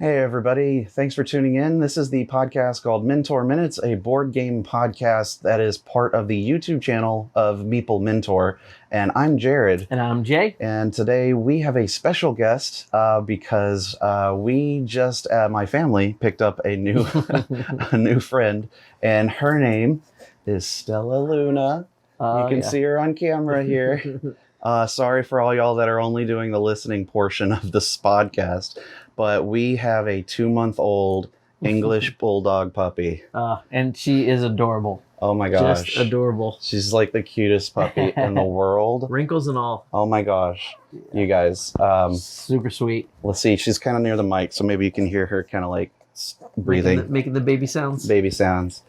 Hey, everybody. Thanks for tuning in. This is the podcast called Mentor Minutes, a board game podcast that is part of the YouTube channel of Meeple Mentor. And I'm Jared. And I'm Jay. And today we have a special guest because my family picked up a new, a new friend, and her name is Stella Luna. You can see her on camera here. Sorry for all y'all that are only doing the listening portion of this podcast, but we have a 2-month-old English bulldog puppy. And she is adorable. Oh my gosh. Just adorable. She's like the cutest puppy in the world. Wrinkles and all. Oh my gosh. You guys. Super sweet. Let's see. She's kind of near the mic, so maybe you can hear her kind of like breathing. Making the baby sounds. Baby sounds.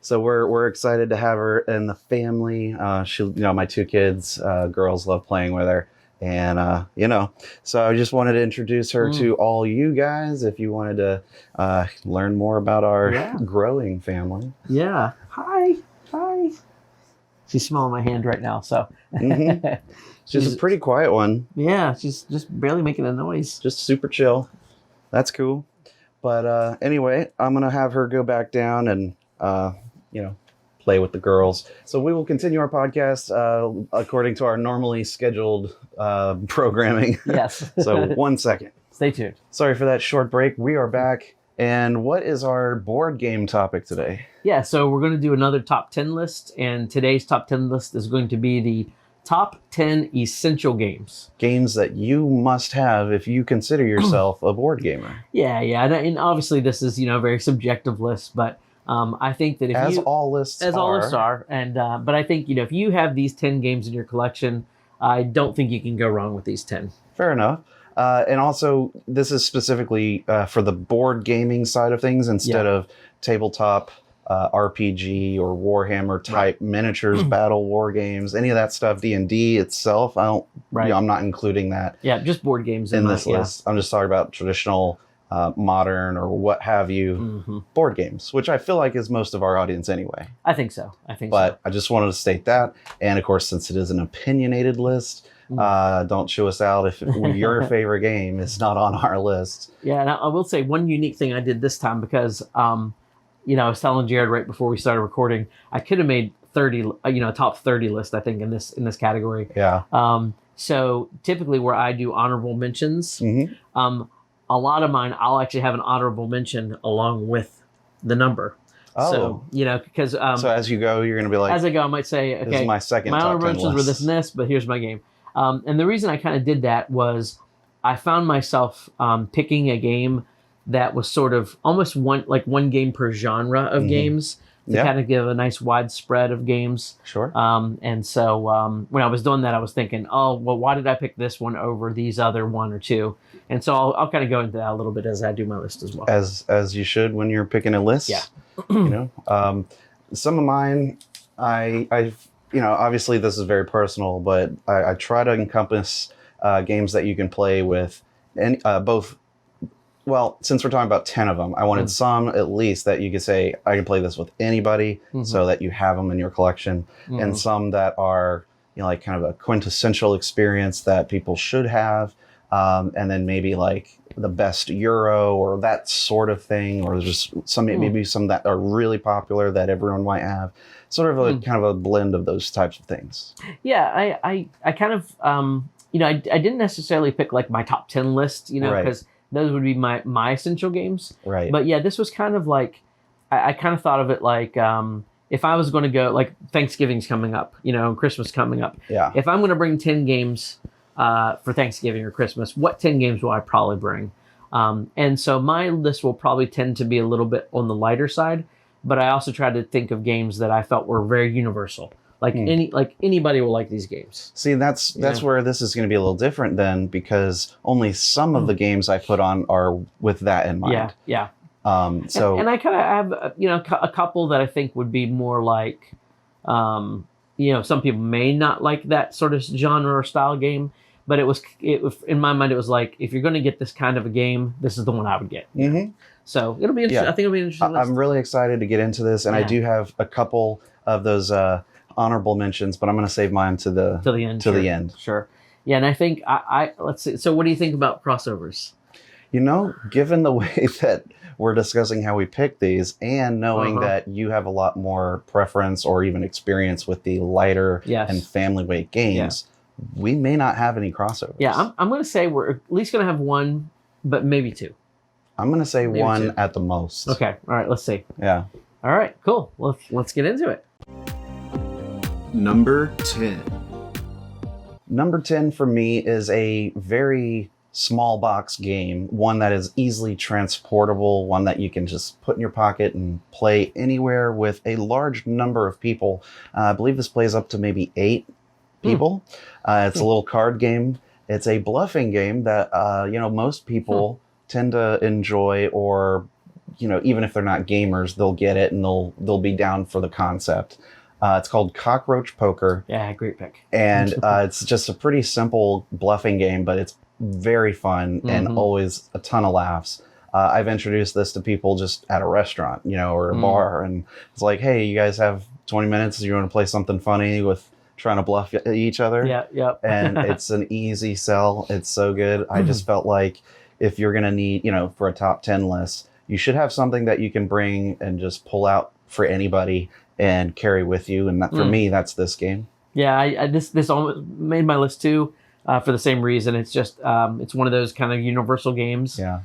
So we're excited to have her in the family. My 2 kids, girls love playing with her. And, so I just wanted to introduce her to all you guys if you wanted to learn more about our growing family. Yeah. Hi. She's smelling my hand right now, so. She's a pretty quiet one. Yeah, she's just barely making a noise. Just super chill. That's cool. But anyway, I'm going to have her go back down and, play with the girls. So we will continue our podcast according to our normally scheduled programming. Yes. So 1 second. Stay tuned. Sorry for that short break. We are back. And what is our board game topic today? Yeah, so we're going to do another top 10 list. And today's top 10 list is going to be the top 10 essential games. Games that you must have if you consider yourself a board gamer. Yeah. And obviously this is, a very subjective list, but I think that if all lists are, and but I think if you have these 10 games in your collection, I don't think you can go wrong with these 10. Fair enough. And also, this is specifically for the board gaming side of things instead of tabletop RPG or Warhammer type miniatures, battle war games, any of that stuff. D&D itself, I'm not including that. Yeah, just board games in this list. I'm just talking about traditional. Modern or what have you board games, which I feel like is most of our audience anyway. I think so. But I just wanted to state that. And of course, since it is an opinionated list, don't chew us out if your favorite game is not on our list. Yeah, and I will say one unique thing I did this time because, I was telling Jared right before we started recording, I could have made 30, a top 30 list, I think, in this category. Yeah. So typically where I do honorable mentions, a lot of mine, I'll actually have an honorable mention along with the number. Oh. So, because... so as you go, you're going to be like... As I go, I might say, okay, this is my second top honorable 10 mentions were this and this, but here's my game. And the reason I kind of did that was I found myself picking a game that was sort of almost one game per genre of games to kind of give a nice wide spread of games. Sure. And so when I was doing that, I was thinking, why did I pick this one over these other one or two? And so I'll kind of go into that a little bit as I do my list as well. As you should when you're picking a list. Yeah. Some of mine, I've obviously this is very personal, but I try to encompass games that you can play with both. Well, since we're talking about 10 of them, I wanted some at least that you could say, I can play this with anybody so that you have them in your collection. And some that are, like kind of a quintessential experience that people should have. And then maybe like the best Euro or that sort of thing, or just maybe some that are really popular that everyone might have. Sort of a kind of a blend of those types of things. Yeah, I kind of, I didn't necessarily pick like my top 10 list, because those would be my essential games. Right. But yeah, this was kind of like, I kind of thought of it like, if I was going to go, like Thanksgiving's coming up, Christmas coming up. Yeah. If I'm going to bring 10 games for Thanksgiving or Christmas, what 10 games will I probably bring? And so my list will probably tend to be a little bit on the lighter side, but I also tried to think of games that I felt were very universal. Like anybody will like these games. See, that's where this is going to be a little different then, because only some of the games I put on are with that in mind. Yeah. So and I kind of have a couple that I think would be more like, some people may not like that sort of genre or style game, but it was in my mind it was like, if you're going to get this kind of a game, this is the one I would get. So it'll be interesting. I think it'll be an interesting list. I'm really excited to get into this, and I do have a couple of those honorable mentions, but I'm going to save mine to the end. Sure. Yeah, and I think I let's see. So what do you think about crossovers? You know, given the way that we're discussing how we pick these and knowing that you have a lot more preference or even experience with the lighter and family weight games, we may not have any crossovers. Yeah, I'm going to say we're at least going to have one, but maybe two. I'm going to say maybe one two. At the most. Okay. All right. Let's see. Yeah. All right. Cool. Well, let's get into it. Number 10. Number 10 for me is a very small box game, one that is easily transportable, one that you can just put in your pocket and play anywhere with a large number of people. I believe this plays up to maybe 8 people. It's a little card game. It's a bluffing game that most people tend to enjoy, or even if they're not gamers, they'll get it and they'll be down for the concept. It's called Cockroach Poker. Yeah, great pick. And it's just a pretty simple bluffing game, but it's very fun and always a ton of laughs. I've introduced this to people just at a restaurant, or a bar, and it's like, hey, you guys have 20 minutes? You want to play something funny with trying to bluff each other? Yeah. And it's an easy sell. It's so good. I just felt like if you're going to need, for a top 10 list, you should have something that you can bring and just pull out for anybody and carry with you. And that, for me, that's this game. Yeah, this almost made my list too. For the same reason. It's just it's one of those kind of universal games. Yeah.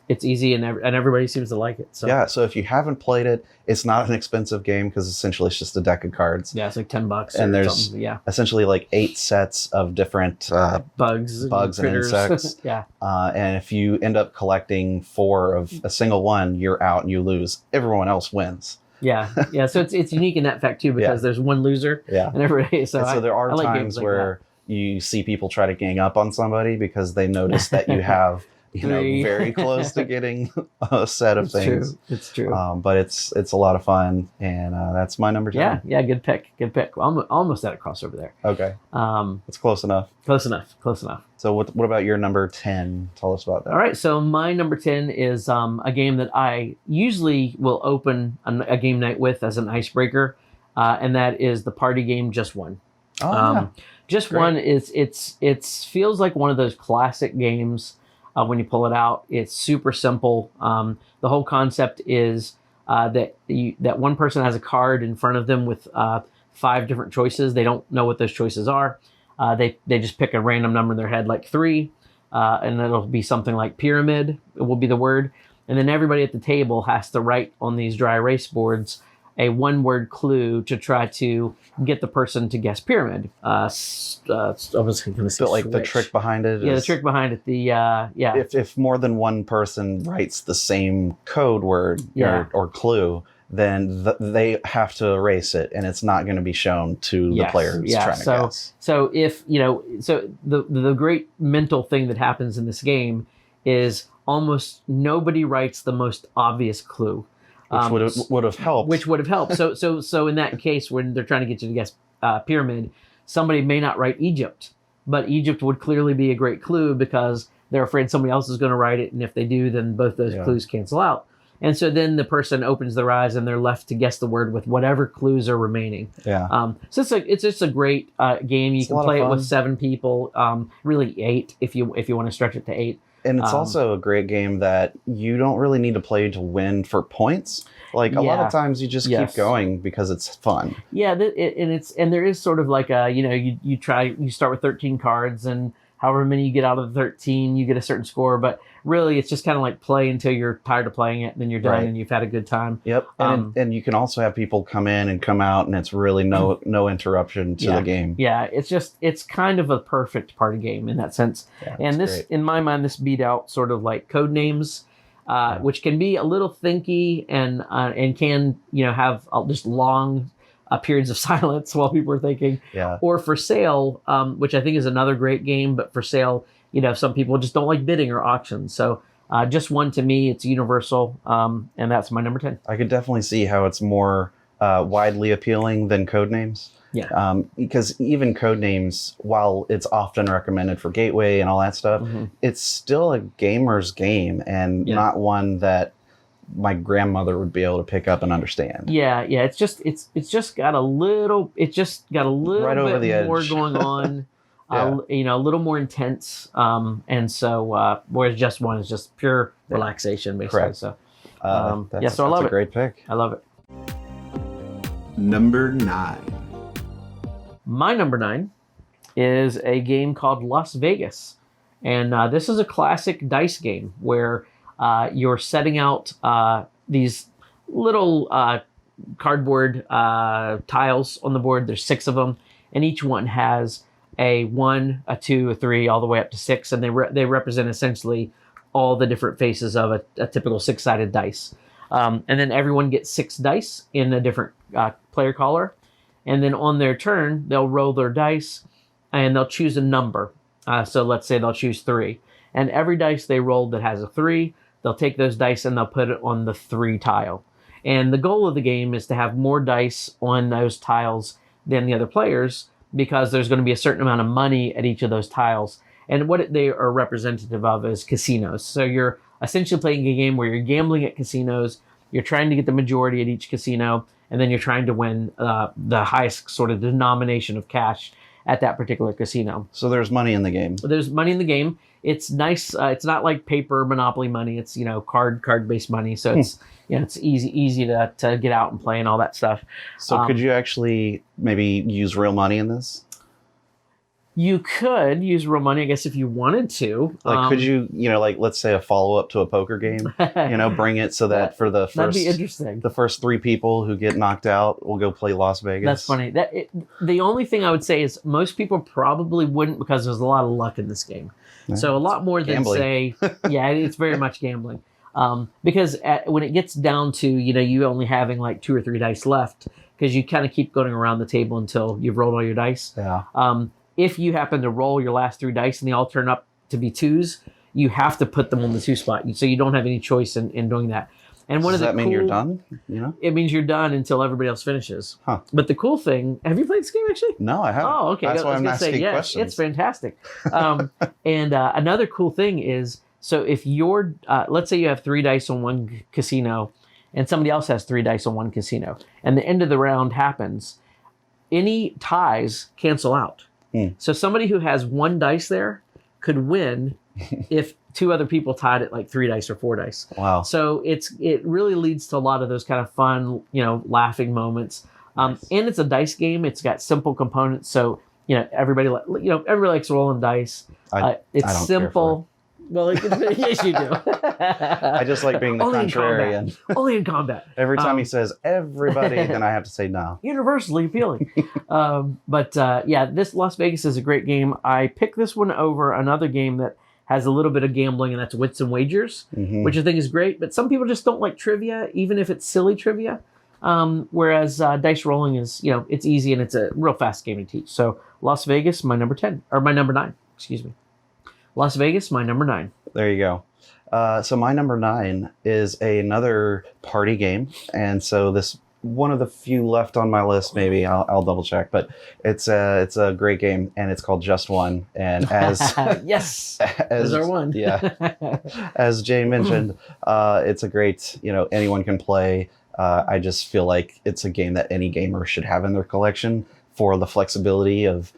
It's easy and everybody seems to like it. So yeah. So if you haven't played it, it's not an expensive game because essentially it's just a deck of cards. Yeah, it's like $10. And there's essentially like 8 sets of different bugs and insects. Yeah. And if you end up collecting 4 of a single one, you're out and you lose. Everyone else wins. Yeah. So it's unique in that fact too, because there's one loser. Yeah. And everybody. So there are times where you see people try to gang up on somebody because they notice that you have very close to getting a set of things. It's true. But it's a lot of fun, and that's my number 10. Yeah. Good pick. Almost at a crossover there. Okay. It's close enough. Close enough. So what about your number 10? Tell us about that. All right. So my number 10 is a game that I usually will open a game night with as an icebreaker, and that is the party game Just One. Just Great. One is it feels like one of those classic games. When you pull it out, it's super simple. The whole concept is that one person has a card in front of them with 5 different choices. They don't know what those choices are. They just pick a random number in their head, like 3, and it'll be something like pyramid. It will be the word, and then everybody at the table has to write on these dry erase boards a 1-word clue to try to get the person to guess pyramid. I was going to say like the trick behind it. Yeah, the trick behind it. If more than one person writes the same code word or clue, then they have to erase it, and it's not going to be shown to the player who's trying to guess. So if the great mental thing that happens in this game is almost nobody writes the most obvious clue. Which would have helped. Which would have helped. So in that case, when they're trying to get you to guess pyramid, somebody may not write Egypt, but Egypt would clearly be a great clue because they're afraid somebody else is going to write it, and if they do, then both those clues cancel out. And so then the person opens their eyes and they're left to guess the word with whatever clues are remaining. Yeah. So it's just a great game. You can play it with 7 people, really 8 if you want to stretch it to 8. And it's also a great game that you don't really need to play to win for points. Like a lot of times you just keep going because it's fun. Yeah, and there is sort of like you start with 13 cards, and however many you get out of the 13, you get a certain score. But really, it's just kind of like play until you're tired of playing it, and then you're done and you've had a good time. Yep. And you can also have people come in and come out, and it's really no interruption to the game. Yeah, it's kind of a perfect party game in that sense. Yeah, and this, great. In my mind, this beat out sort of like code names, which can be a little thinky and can have just long periods of silence while people are thinking. Yeah. Or For Sale, which I think is another great game, but For Sale, some people just don't like bidding or auctions. So Just One, to me, it's universal, and that's my number 10. I could definitely see how it's more widely appealing than Codenames. Yeah. Because even Codenames, while it's often recommended for Gateway and all that stuff, it's still a gamer's game and not one that my grandmother would be able to pick up and understand. Yeah. It's just got a little right over bit the more edge. going on. a little more intense. And so whereas Just One is just pure relaxation, basically. Correct. So That's so I love a it. great pick. I love it. Number 9. My number 9 is a game called Las Vegas. And this is a classic dice game where you're setting out these little cardboard tiles on the board. There's 6 of them, and each one has a 1, a 2, a 3, all the way up to 6, and they represent essentially all the different faces of a typical 6-sided dice. And then everyone gets 6 dice in a different player collar, and then on their turn they'll roll their dice and they'll choose a number. So let's say they'll choose 3, and every dice they roll that has a 3, they'll take those dice and they'll put it on the 3 tile. And the goal of the game is to have more dice on those tiles than the other players, because there's going to be a certain amount of money at each of those tiles. And what they are representative of is casinos. So you're essentially playing a game where you're gambling at casinos, you're trying to get the majority at each casino, and then you're trying to win the highest sort of denomination of cash at that particular casino. So there's money in the game. There's money in the game. It's nice. It's not like paper Monopoly money. It's card based money. So it's it's easy to get out and play and all that stuff. So could you actually maybe use real money in this? You could use real money, I guess, if you wanted to. Like, could you, like, let's say a follow-up to a poker game, bring it so that for the that'd first, be interesting. the first 3 people who get knocked out will go play Las Vegas. That's funny. The only thing I would say is most people probably wouldn't, because there's a lot of luck in this game. Yeah. So a lot more than Gambling. say, it's very much gambling. Because when it gets down to, you only having like 2 or 3 dice left, because you kind of keep going around the table until you've rolled all your dice. Yeah. If you happen to roll your last 3 dice and they all turn up to be 2s, you have to put them on the 2 spot. So you don't have any choice in doing that. And Does that mean you're done? It means you're done until everybody else finishes. Huh. But the cool thing, have you played this game actually? No, I haven't. Oh, okay. That's why I'm asking questions. It's fantastic. And another cool thing is, so if you're, let's say you have 3 dice on one casino and somebody else has 3 dice on one casino, and the end of the round happens, any ties cancel out. So somebody who has 1 dice there could win if 2 other people tied at like 3 dice or 4 dice. Wow. So it really leads to a lot of those kind of fun, laughing moments. Nice. And it's a dice game. It's got simple components. So, everybody likes rolling dice. It's I don't simple. Well, yes, you do. I just like being the Only in contrarian. Only in combat. Every time he says everybody, then I have to say no. Universally appealing. But this Las Vegas is a great game. I picked this one over another game that has a little bit of gambling, and that's Wits and Wagers, which I think is great. But some people just don't like trivia, even if it's silly trivia. Whereas dice rolling is, it's easy and it's a real fast game to teach. So Las Vegas, my number 9, excuse me. Las Vegas, my number 9. There you go. So my number 9 is another party game. And so this one of the few left on my list, maybe I'll double check, but it's a great game, and it's called Just One. And as yes, as our one. Yeah, as Jay mentioned, it's a great, anyone can play. I just feel like it's a game that any gamer should have in their collection for the flexibility of,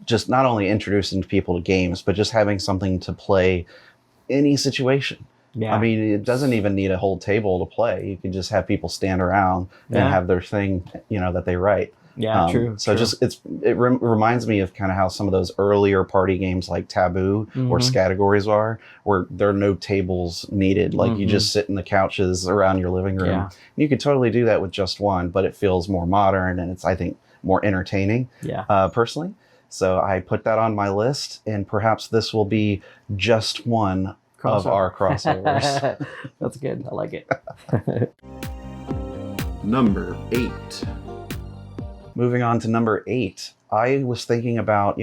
just not only introducing people to games, but just having something to play any situation. Yeah. I mean, it doesn't even need a whole table to play. You can just have people stand around and have their thing, that they write. Yeah, true. So true. it reminds me of kind of how some of those earlier party games like Taboo or Scattergories are, where there are no tables needed. Like you just sit in the couches around your living room. Yeah. You could totally do that with Just One, but it feels more modern and it's, I think, more entertaining. Yeah. Personally. So I put that on my list, and perhaps this will be just one of our crossovers. That's good. I like it. Number 8. Moving on to number 8, I was thinking about,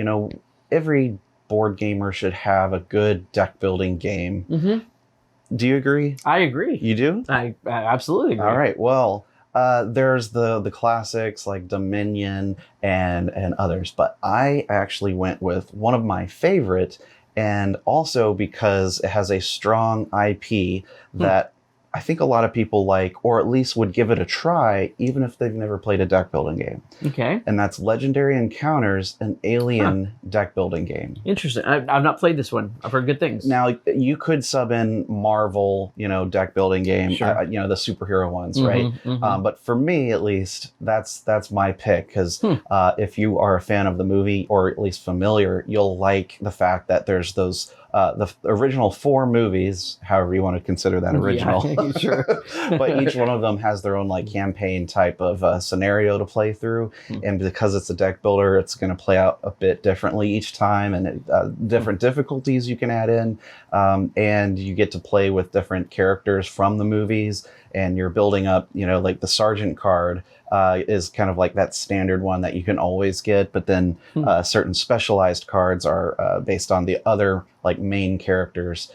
every board gamer should have a good deck building game. Do you agree? I agree. You do? I absolutely agree. All right. Well, there's the classics like Dominion and others, but I actually went with one of my favorite, and also because it has a strong IP that I think a lot of people like, or at least would give it a try, even if they've never played a deck building game. Okay. And that's Legendary Encounters, an alien deck building game. Interesting. I've not played this one. I've heard good things. Now, you could sub in Marvel, deck building game, Sure. the superhero ones, right? But for me, at least, that's my pick, because if you are a fan of the movie, or at least familiar, you'll like the fact that there's those the original 4 movies, however you want to consider that original. Yeah, sure. But each one of them has their own like campaign type of scenario to play through, and because it's a deck builder, it's going to play out a bit differently each time, and different difficulties you can add in, and you get to play with different characters from the movies, and you're building up, like the Sergeant card is kind of like that standard one that you can always get, but then certain specialized cards are based on the other like main characters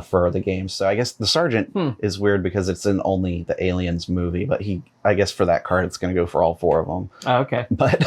for the game. So I guess the Sergeant is weird because it's in only the Aliens movie, but I guess for that card, it's going to go for all 4 of them. Oh, okay. But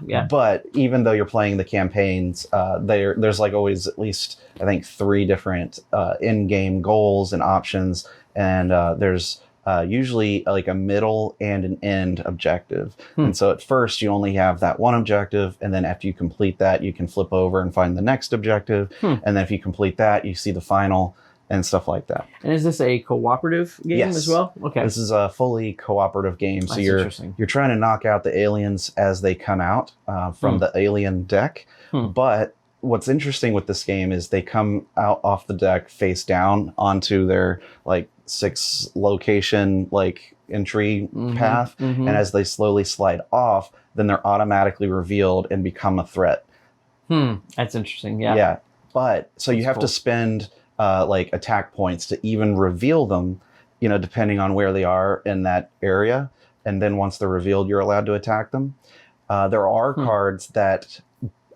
yeah. But even though you're playing the campaigns, there's like always at least, I think, 3 different in-game goals and options, and there's usually like a middle and an end objective. And so at first you only have that one objective, and then after you complete that, you can flip over and find the next objective. And then if you complete that, you see the final and stuff like that. And is this a cooperative game as well? Okay. This is a fully cooperative game. So you're trying to knock out the aliens as they come out from the alien deck. But what's interesting with this game is they come out off the deck face down onto their like 6 location like entry path, and as they slowly slide off, then they're automatically revealed and become a threat. That's interesting. Yeah. But so you have to spend like attack points to even reveal them, depending on where they are in that area, and then once they're revealed, you're allowed to attack them. There are cards that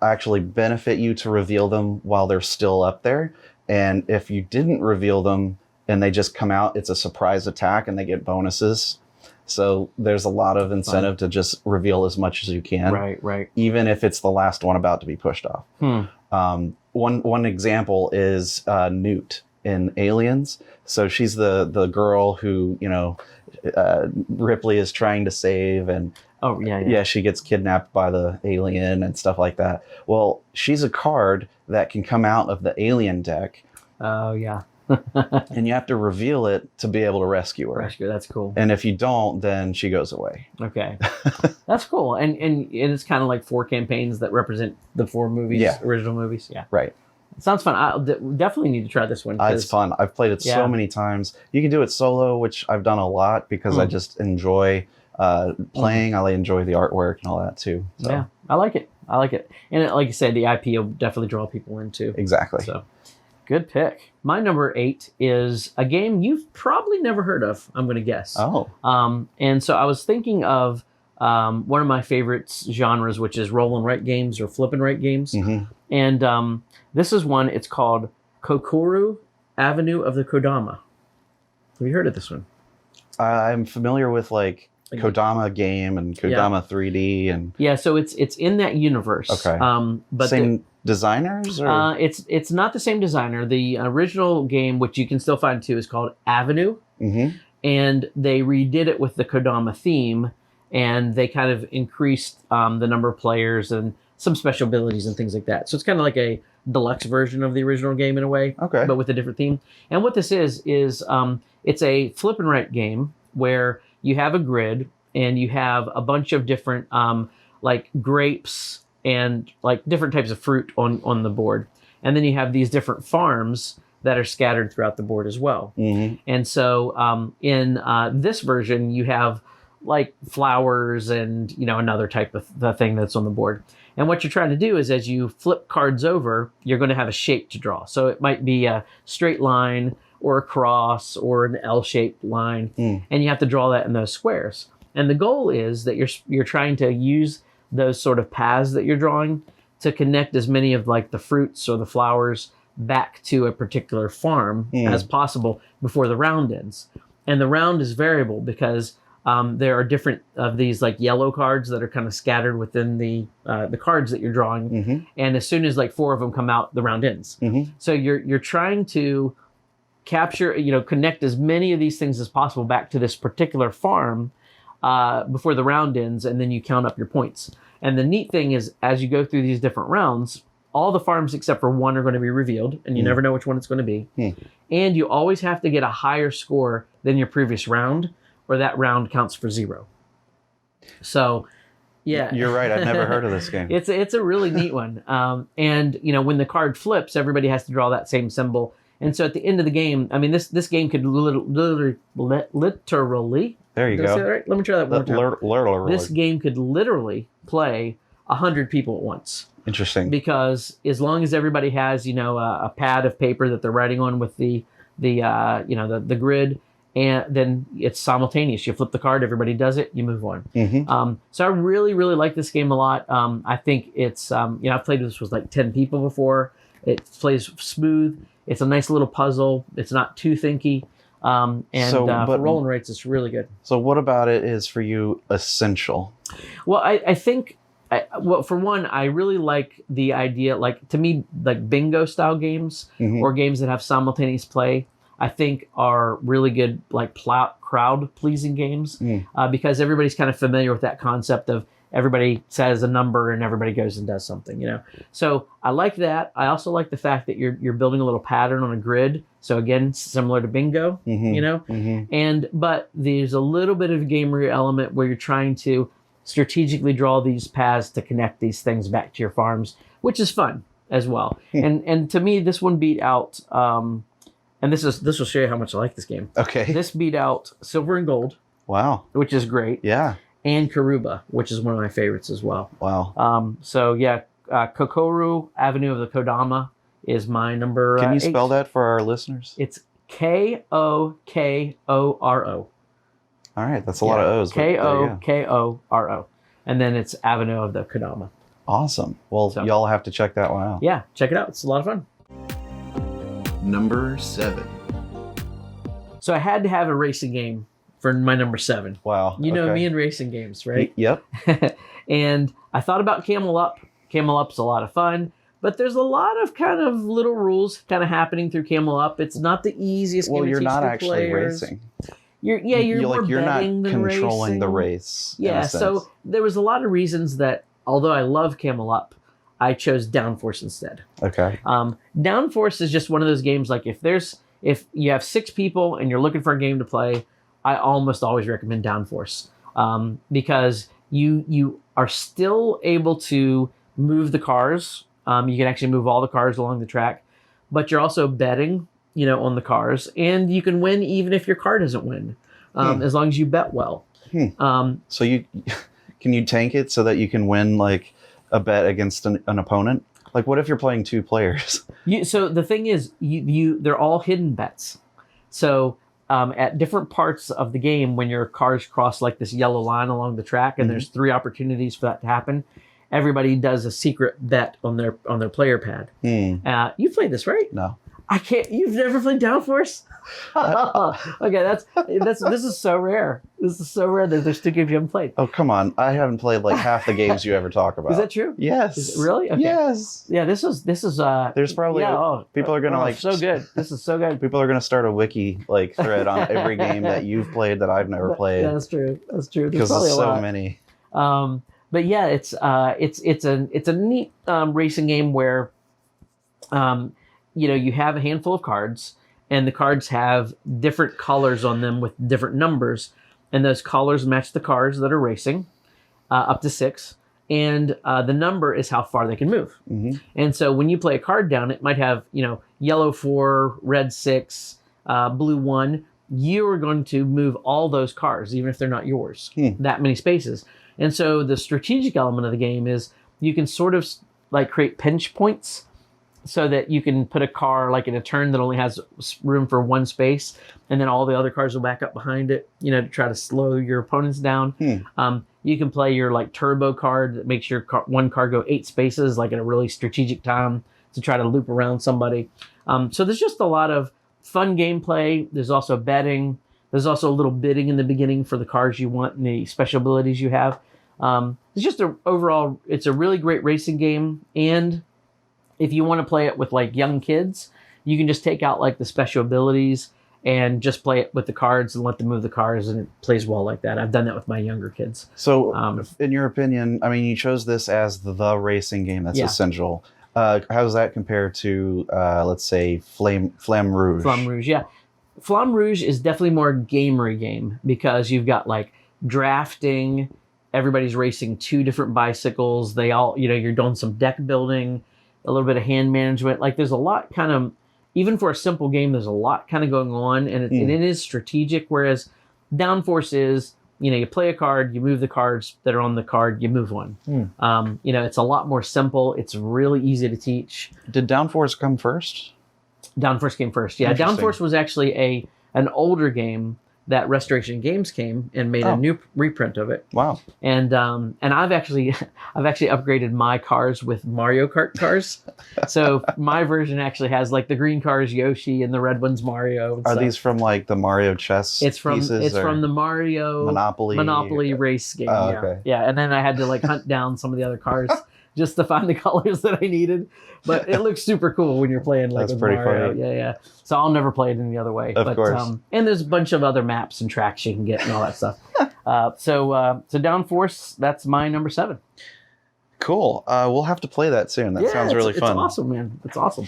actually benefit you to reveal them while they're still up there, and if you didn't reveal them and they just come out, it's a surprise attack and they get bonuses. So there's a lot of incentive to just reveal as much as you can, right, even if it's the last one about to be pushed off. One example is Newt in Aliens. So she's the girl who Ripley is trying to save, and she gets kidnapped by the alien and stuff like that. Well, she's a card that can come out of the alien deck. Oh yeah. And you have to reveal it to be able to rescue her. That's cool. And if you don't, then she goes away. Okay. That's cool. And it's kind of like 4 campaigns that represent the 4 movies, original movies. Yeah. Right. It sounds fun. I'll definitely need to try this one. It's fun. I've played it so many times. You can do it solo, which I've done a lot because I just enjoy playing. I enjoy the artwork and all that too. So. Yeah, I like it. And like you said, the IP will definitely draw people in too. Exactly. So, good pick. My number 8 is a game you've probably never heard of, I'm going to guess. Oh. And so I was thinking of one of my favorite genres, which is roll and write games or flip and write games. And this is one, it's called Kokoro Avenue of the Kodama. Have you heard of this one? I'm familiar with like Kodama game and Kodama 3D and so it's in that universe. Okay. But same designers? Or? It's not the same designer. The original game, which you can still find too, is called Avenue, and they redid it with the Kodama theme, and they kind of increased the number of players and some special abilities and things like that. So it's kind of like a deluxe version of the original game in a way, but with a different theme. And what this is it's a flip and write game where you have a grid and you have a bunch of different like grapes and like different types of fruit on the board. And then you have these different farms that are scattered throughout the board as well. And so in this version, you have like flowers and, another type of the thing that's on the board. And what you're trying to do is as you flip cards over, you're going to have a shape to draw. So it might be a straight line or a cross or an L-shaped line. And you have to draw that in those squares. And the goal is that you're trying to use those sort of paths that you're drawing to connect as many of like the fruits or the flowers back to a particular farm as possible before the round ends. And the round is variable because there are different of these like yellow cards that are kind of scattered within the cards that you're drawing. And as soon as like 4 of them come out, the round ends. So you're trying to capture, connect as many of these things as possible back to this particular farm before the round ends, and then you count up your points. And the neat thing is, as you go through these different rounds, all the farms except for one are going to be revealed, and you never know which one it's going to be. And you always have to get a higher score than your previous round, or that round counts for 0. So, yeah. You're right. I've never heard of this game. It's a really neat one. And, when the card flips, everybody has to draw that same symbol. And so at the end of the game, I mean, this game could literally there you did I go. say that right? Let me try that one more time. This This game could literally play 100 people at once. Interesting. Because as long as everybody has, a pad of paper that they're writing on with the grid, and then it's simultaneous. You flip the card, everybody does it, you move on. So I really, really like this game a lot. I think it's, I've played this with like 10 people before. It plays smooth. It's a nice little puzzle. It's not too thinky. For rolling rates, it's really good. So what about it is for you essential? Well, I think, for one, I really like the idea, like to me, like bingo style games or games that have simultaneous play, I think are really good, like crowd pleasing games because everybody's kind of familiar with that concept of everybody says a number and everybody goes and does something, So I like that. I also like the fact that you're building a little pattern on a grid. So again, similar to bingo, but there's a little bit of a gamery element where you're trying to strategically draw these paths to connect these things back to your farms, which is fun as well. And to me, this one beat out, and this will show you how much I like this game. Okay. This beat out Silver and Gold. Wow. Which is great. Yeah. And Karuba, which is one of my favorites as well. Wow. Kokoru Avenue of the Kodama is my number. Can you 8. spell that for our listeners? It's Kokoro. All right, that's a lot of O's. Kokoro. And then it's Avenue of the Kodama. Awesome. Well, y'all have to check that one out. Yeah, check it out. It's a lot of fun. Number 7. So I had to have a racing game for my number 7. Wow. You know me and racing games, right? Yep. And I thought about Camel Up. Camel Up's a lot of fun, but there's a lot of kind of little rules kind of happening through Camel Up. It's not the easiest game to teach you're not to actually players. racing. You're more you're not betting than controlling racing. the race. Yeah, so there was a lot of reasons that, although I love Camel Up, I chose Downforce instead. Okay. Downforce is just one of those games, like if you have 6 people and you're looking for a game to play, I almost always recommend Downforce because you are still able to move the cars. You can actually move all the cars along the track, but you're also betting, on the cars, and you can win even if your car doesn't win, as long as you bet well. So can you tank it so that you can win like a bet against an opponent? Like, what if you're playing 2 players? So the thing is, they're all hidden bets. So at different parts of the game, when your cars cross like this yellow line along the track, and there's 3 opportunities for that to happen, everybody does a secret bet on their player pad. You played this, right? No. I can't. You've never played Downforce? Okay, this is so rare. This is so rare that there's 2 games you haven't played. Oh, come on! I haven't played like half the games you ever talk about. Is that true? Yes. Is it really? Okay. Yes. Yeah. This is. There's probably people are gonna so good. This is so good. People are gonna start a wiki like thread on every game that you've played that I've never played. Yeah, that's true. That's true. Because there's so many. But yeah, it's a neat racing game where, you have a handful of cards, and the cards have different colors on them with different numbers, and those colors match the cars that are racing, up to 6, and the number is how far they can move. And so when you play a card down, it might have yellow 4, red 6, blue 1. You are going to move all those cars, even if they're not yours. That many spaces. And so the strategic element of the game is you can sort of like create pinch points so that you can put a car like in a turn that only has room for 1 space, and then all the other cars will back up behind it, to try to slow your opponents down. You can play your like turbo card that makes your one car go 8 spaces, like at a really strategic time to try to loop around somebody. So there's just a lot of fun gameplay. There's also betting. There's also a little bidding in the beginning for the cars you want and the special abilities you have. It's just overall, it's a really great racing game. And if you want to play it with like young kids, you can just take out like the special abilities and just play it with the cards and let them move the cards, and it plays well like that. I've done that with my younger kids. So, in your opinion, I mean, you chose this as the racing game that's essential. How does that compare to, let's say, Flamme Rouge? Flamme Rouge, yeah. Flamme Rouge is definitely more a gamery game because you've got like drafting, everybody's racing 2 different bicycles. They all, you're doing some deck building, a little bit of hand management. Like there's a lot kind of, even for a simple game, there's a lot kind of going on, and it is strategic. Whereas Downforce is, you play a card, you move the cards that are on the card, you move one. It's a lot more simple. It's really easy to teach. Did Downforce come first? Downforce came first. Yeah, Downforce was actually an older game that Restoration Games came and made a new reprint of it. Wow. And I've actually upgraded my cars with Mario Kart cars. So my version actually has like the green cars Yoshi and the red ones Mario. Are these from like the Mario chess pieces? It's from the Mario Monopoly race game. Oh, okay. Yeah, and then I had to like hunt down some of the other cars just to find the colors that I needed. But it looks super cool when you're playing like with Mario. Funny. Yeah. So I'll never play it any other way. Of course. And there's a bunch of other maps and tracks you can get and all that stuff. So Downforce, that's my number 7. Cool. We'll have to play that soon. That sounds really fun. It's awesome, man. It's awesome.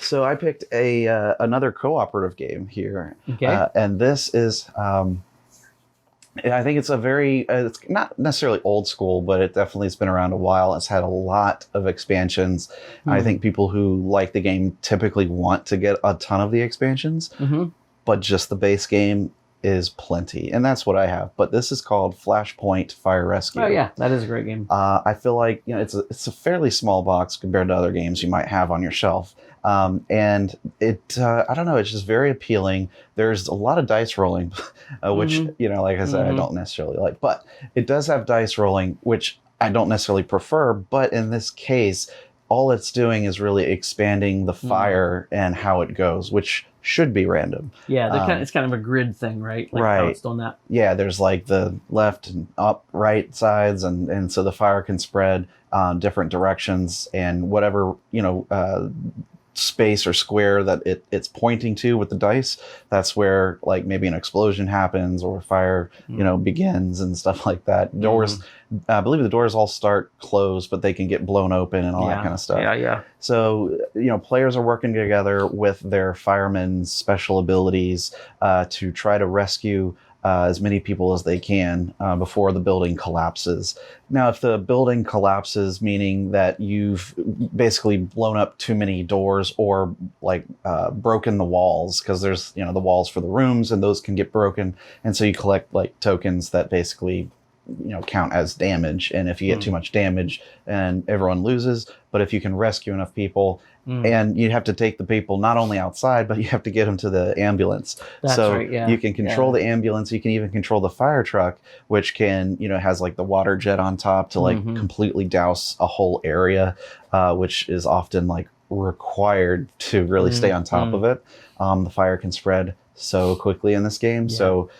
So I picked another cooperative game here. Okay. And this is... I think it's it's not necessarily old school, but it definitely has been around a while. It's had a lot of expansions. I think people who like the game typically want to get a ton of the expansions, but just the base game is plenty. And that's what I have. But this is called Flashpoint Fire Rescue. Oh, yeah. That is a great game. I feel like it's a fairly small box compared to other games you might have on your shelf. And it, I don't know, it's just very appealing. There's a lot of dice rolling, which, like I said, I don't necessarily like, but it does have dice rolling, which I don't necessarily prefer. But in this case, all it's doing is really expanding the fire and how it goes, which should be random. Yeah, it's kind of a grid thing, right? Like right. How it's done that. Yeah, there's like the left and up, right sides, and so the fire can spread different directions, and whatever, space or square that it's pointing to with the dice, that's where like maybe an explosion happens or fire begins and stuff like that. Doors, I believe the doors all start closed, but they can get blown open and all that kind of stuff. Yeah. So players are working together with their firemen's special abilities to try to rescue as many people as they can before the building collapses. Now, if the building collapses, meaning that you've basically blown up too many doors or like broken the walls, because there's the walls for the rooms and those can get broken, and so you collect like tokens that basically count as damage. And if you get too much damage, and everyone loses. But if you can rescue enough people, and you have to take the people not only outside, but you have to get them to the ambulance. That's so right, yeah. You can control the ambulance. You can even control the fire truck, which can, has like the water jet on top to like completely douse a whole area, which is often like required to really stay on top of it. The fire can spread so quickly in this game. Yeah. So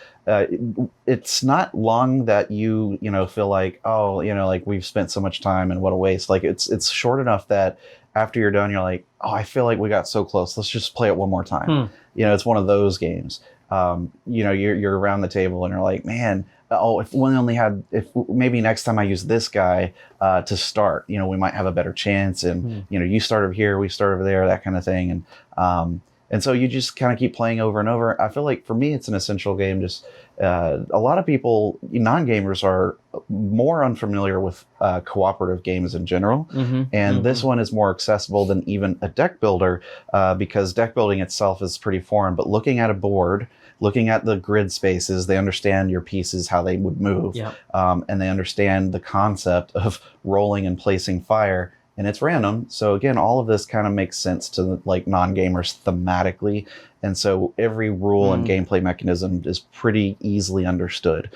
it's not long that you feel like, oh, like we've spent so much time and what a waste. Like it's short enough that after you're done, you're like, oh, I feel like we got so close. Let's just play it one more time. It's one of those games. You're around the table and you're like, man, if maybe next time I use this guy to start, we might have a better chance. And, you start over here, we start over there, that kind of thing. And so you just kind of keep playing over and over. I feel like for me, it's an essential game. Just a lot of people, non-gamers, are more unfamiliar with cooperative games in general. And this one is more accessible than even a deck builder because deck building itself is pretty foreign. But looking at a board, looking at the grid spaces, they understand your pieces, how they would move. Yep. And they understand the concept of rolling and placing fire. And it's random. So again, all of this kind of makes sense to like non-gamers thematically. And so every rule and gameplay mechanism is pretty easily understood.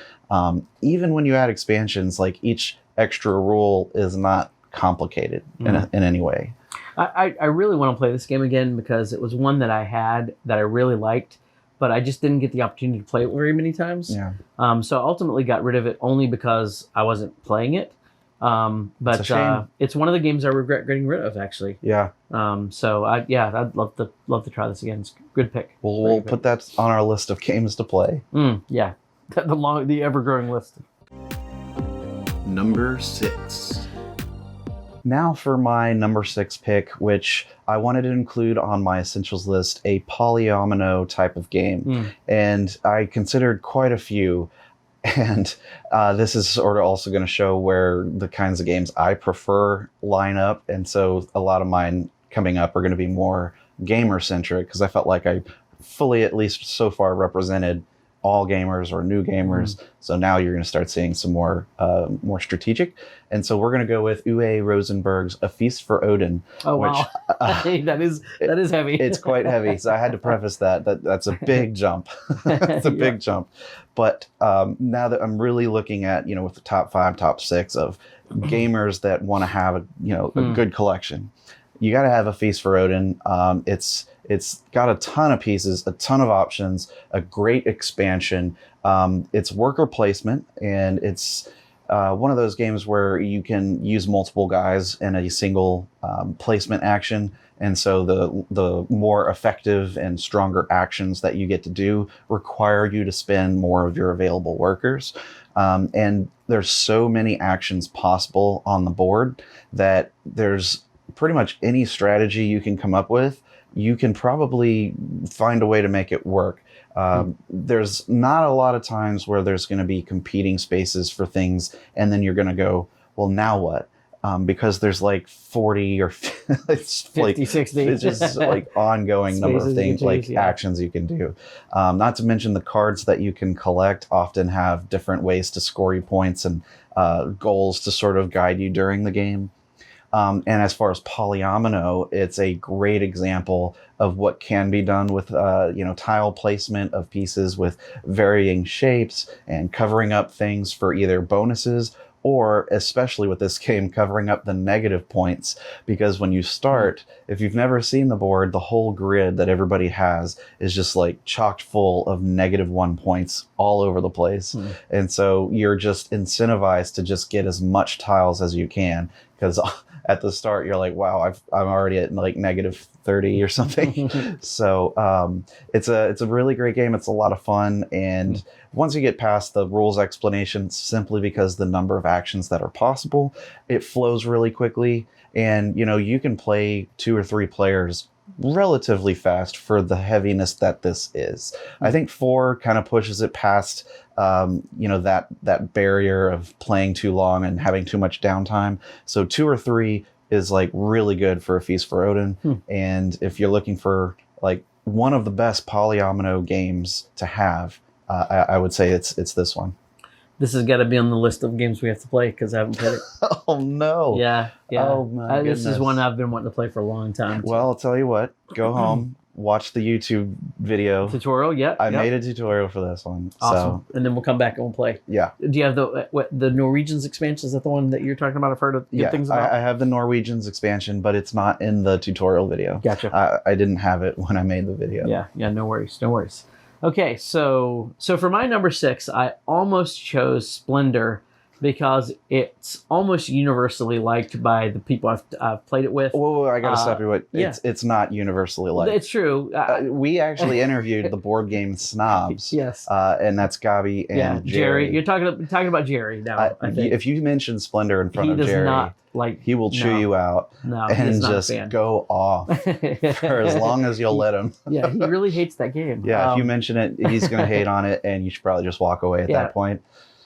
Even when you add expansions, like each extra rule is not complicated in any way. I really want to play this game again because it was one that I had that I really liked, but I just didn't get the opportunity to play it very many times. Yeah. So I ultimately got rid of it only because I wasn't playing it. But a shame. it's one of the games I regret getting rid of, actually. Yeah. So I'd love to try this again. It's a good pick. We'll put that on our list of games to play. Yeah, the ever growing list. Number 6. Now for my number 6 pick, which I wanted to include on my essentials list, a polyomino type of game. And I considered quite a few. And this is sort of also going to show where the kinds of games I prefer line up. And so a lot of mine coming up are going to be more gamer centric, because I felt like I fully, at least so far, represented all gamers or new gamers. So now you're going to start seeing some more strategic. And so we're going to go with Uwe Rosenberg's A Feast for Odin. Oh, wow. That is heavy. It's quite heavy. So I had to preface that's a big jump. It's a big jump. But now that I'm really looking at, with the top 5, top 6 of gamers that want to have a good collection, you got to have A Feast for Odin. It's got a ton of pieces, a ton of options, a great expansion. It's worker placement, and it's one of those games where you can use multiple guys in a single placement action. And so the more effective and stronger actions that you get to do require you to spend more of your available workers. And there's so many actions possible on the board that there's pretty much any strategy you can come up with, you can probably find a way to make it work. There's not a lot of times where there's going to be competing spaces for things, and then you're going to go, well, now what? Because there's like 40 or 50, 60. It's just like ongoing number of things, actions you can do. Not to mention the cards that you can collect often have different ways to score you points and goals to sort of guide you during the game. And as far as polyomino, it's a great example of what can be done with, tile placement of pieces with varying shapes and covering up things for either bonuses or, especially with this game, covering up the negative points. Because when you start, if you've never seen the board, the whole grid that everybody has is just like chocked full of -1 points all over the place. And so you're just incentivized to just get as much tiles as you can, because at the start you're like, wow, I'm already at like -30 or something. So it's a really great game. It's a lot of fun, and once you get past the rules explanation, simply because the number of actions that are possible, it flows really quickly, and you can play 2 or 3 players relatively fast for the heaviness that this is. I think 4 kind of pushes it past that barrier of playing too long and having too much downtime. So 2 or 3 is like really good for A Feast for Odin. And if you're looking for like one of the best polyomino games to have, I would say it's this one. This has got to be on the list of games we have to play, because I haven't played it. Oh no! Yeah. Oh my goodness. This is one I've been wanting to play for a long time. Well, I'll tell you what. Go home, watch the YouTube video tutorial. Yeah, I made a tutorial for this one. Awesome. So, and then we'll come back and we'll play. Yeah. Do you have the Norwegians expansion? Is that the one that you're talking about? I've heard of good things about. I have the Norwegians expansion, but it's not in the tutorial video. Gotcha. I didn't have it when I made the video. Yeah. No worries. Okay, so for my number 6, I almost chose Splendor, because it's almost universally liked by the people I've played it with. Whoa, I gotta stop you. It's not universally liked. It's true. We actually interviewed the board game snobs. Yes. And that's Gabi and Jerry. You're talking about Jerry now. I think. If you mention Splendor in front of Jerry, not he will chew you out and just go off for as long as you'll let him. Yeah, he really hates that game. Yeah, if you mention it, he's going to hate on it, and you should probably just walk away at that point.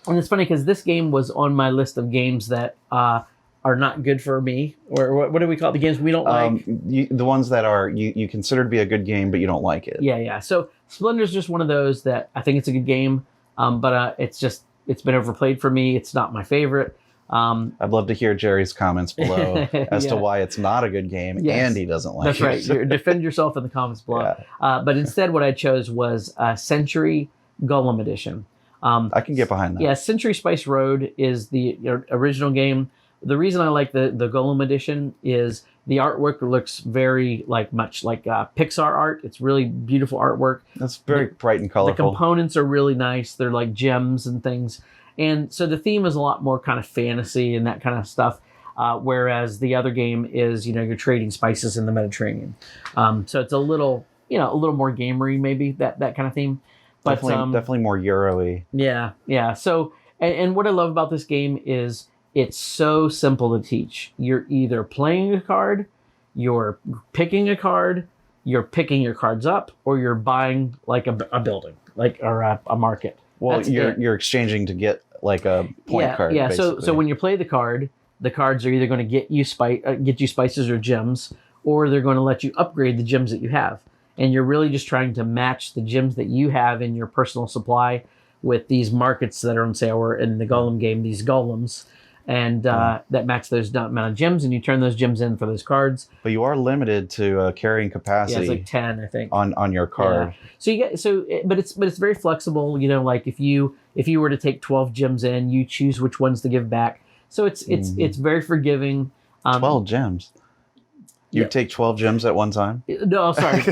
And it's funny because this game was on my list of games that are not good for me, or what do we call it? The games we don't like? The ones that are you consider to be a good game, but you don't like it. Yeah. So Splendor's just one of those that I think it's a good game, but it's been overplayed for me. It's not my favorite. I'd love to hear Jerry's comments below as to why it's not a good game and he doesn't like it. That's right. Defend yourself in the comments below. Yeah. But instead what I chose was Century Golem Edition. I can get behind that. Yeah, Century Spice Road is the original game. The reason I like the Golem Edition is the artwork looks very much like Pixar art. It's really beautiful artwork. It's very bright and colorful. The components are really nice. They're like gems and things. And so the theme is a lot more kind of fantasy and that kind of stuff. Whereas the other game is, you're trading spices in the Mediterranean. So it's a little more gamery, maybe that kind of theme. But Definitely more Euro-y. Yeah. So, and what I love about this game is it's so simple to teach. You're either playing a card, you're picking a card, you're picking your cards up, or you're buying like a building, or a market. Well, you're exchanging to get like a point card. Yeah. Basically. So when you play the cards are either going to get you spices or gems, or they're going to let you upgrade the gems that you have. And you're really just trying to match the gems that you have in your personal supply with these markets that are on sale, or in the Golem game, these golems. And that match those amount of gems, and you turn those gems in for those cards. But you are limited to carrying capacity. Yeah, it's like 10, I think, on your card. Yeah. But it's very flexible. Like if you were to take 12 gems in, you choose which ones to give back. So it's very forgiving. 12 gems. You take 12 gems at one time? No, sorry.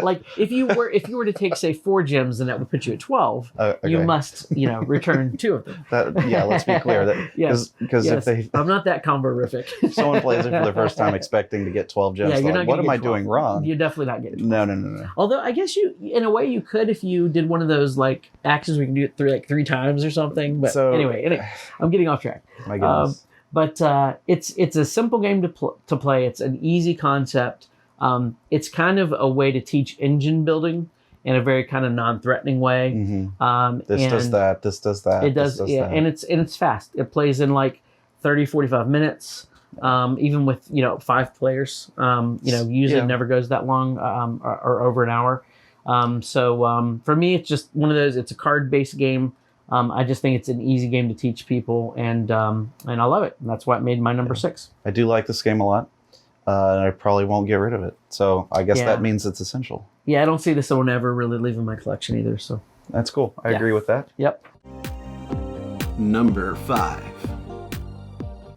like if you were to take, say, 4 gems, then that would put you at 12. Okay. You must, return 2 of them. Let's be clear. Because if I'm not that comborific. someone plays it for the first time expecting to get 12 gems, what am I doing wrong? You're definitely not getting 12. No. Although I guess in a way you could, if you did one of those like actions we can do it 3 times or something. But anyway, I'm getting off track. My goodness. But it's a simple game to play. It's an easy concept. It's kind of a way to teach engine building in a very kind of non-threatening way. Mm-hmm. This does that. It does, yeah. And it's fast. It plays in like 30, 45 minutes. Even with 5 players. Usually never goes that long, or over an hour. So for me, it's just one of those. It's a card-based game. I just think it's an easy game to teach people, and I love it. And that's why it made my number 6. I do like this game a lot. And I probably won't get rid of it. So I guess that means it's essential. Yeah, I don't see this one ever really leaving my collection either. So that's cool. I agree with that. Yep. Number 5.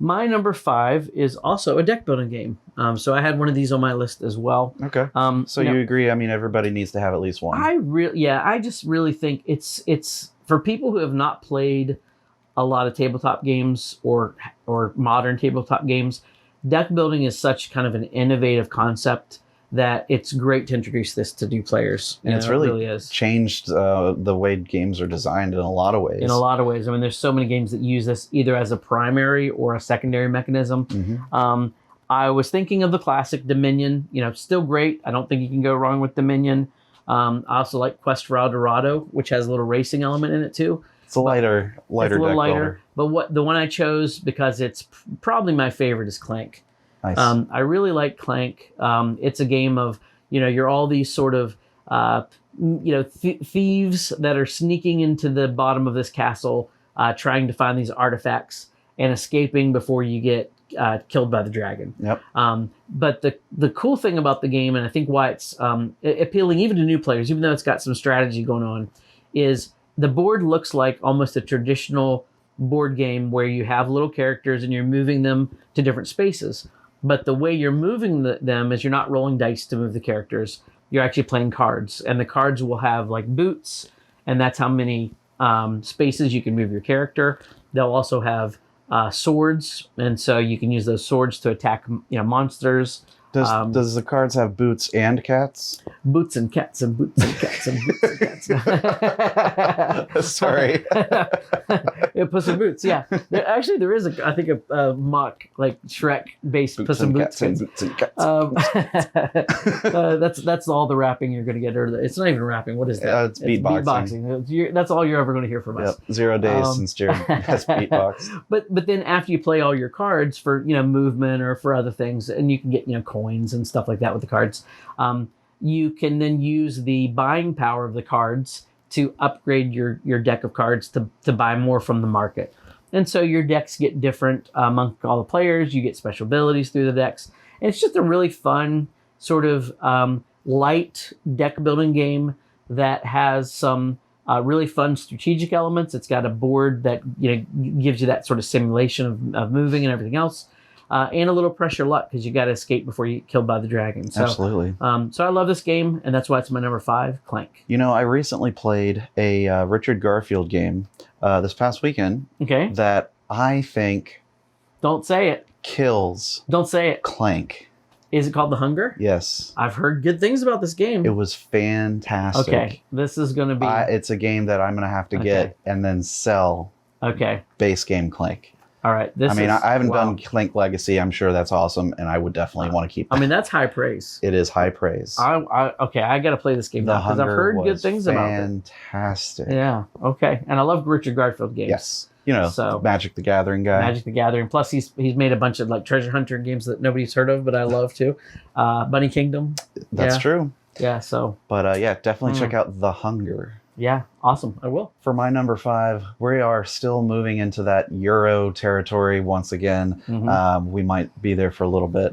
My number 5 is also a deck building game. So I had one of these on my list as well. Okay. So you agree? I mean, everybody needs to have at least one. I just really think it's for people who have not played a lot of tabletop games or modern tabletop games. Deck building is such kind of an innovative concept that it's great to introduce this to new players. And it's really changed the way games are designed in a lot of ways. In a lot of ways. I mean, there's so many games that use this either as a primary or a secondary mechanism. Mm-hmm. I was thinking of the classic Dominion. Still great. I don't think you can go wrong with Dominion. I also like Quest for El Dorado, which has a little racing element in it too. It's a lighter it's a little deck lighter. builder. But the one I chose because it's probably my favorite is Clank. Nice. I really like Clank. It's a game of, you're all these sort of, thieves that are sneaking into the bottom of this castle, trying to find these artifacts and escaping before you get killed by the dragon. Yep. But the cool thing about the game, and I think why it's appealing even to new players, even though it's got some strategy going on, is the board looks like almost a traditional board game where you have little characters and you're moving them to different spaces. But the way you're moving them is you're not rolling dice to move the characters. You're actually playing cards. And the cards will have like boots, and that's how many spaces you can move your character. They'll also have swords, and so you can use those swords to attack monsters. Does the cards have boots and cats? Boots and cats and boots and cats and boots and cats. Sorry. Yeah, Puss in Boots. Yeah, there is I think a mock like Shrek based Puss in Boots. Boots and cats. That's all the rapping you're going to get. Or it's not even rapping. What is that? It's beatboxing. That's all you're ever going to hear from us. Yep. 0 days since Jared has beatbox. But then after you play all your cards for movement or for other things, and you can get coins and stuff like that with the cards. You can then use the buying power of the cards to upgrade your deck of cards to buy more from the market. And so your decks get different among all the players. You get special abilities through the decks. And it's just a really fun sort of light deck building game that has some really fun strategic elements. It's got a board that gives you that sort of simulation of moving and everything else. and a little pressure luck because you got to escape before you get killed by the dragon. So, Absolutely. So I love this game, and that's why it's my number 5, Clank. You know, I recently played a Richard Garfield game this past weekend Okay. that I think Don't say it. kills Don't say it. Clank. Is it called The Hunger? Yes. I've heard good things about this game. It was fantastic. Okay. This is going to be... It's a game that I'm going to have to get and then sell Okay. base game Clank. All right. I haven't done Clank Legacy. I'm sure that's awesome, and I would definitely want to keep that. I mean, that's high praise. It is high praise. Okay, I got to play this game now because I've heard good things about it. Fantastic. Yeah. Okay. And I love Richard Garfield games. Yes. You know, So- Magic the Gathering guy. Magic the Gathering. Plus, he's made a bunch of like treasure hunter games that nobody's heard of, but I love too. Bunny Kingdom. That's Yeah. true. Yeah. So But yeah, definitely check out The Hunger. yeah, awesome. I will. For my number 5, we are still moving into that Euro territory once again. Mhm. We might be there for a little bit.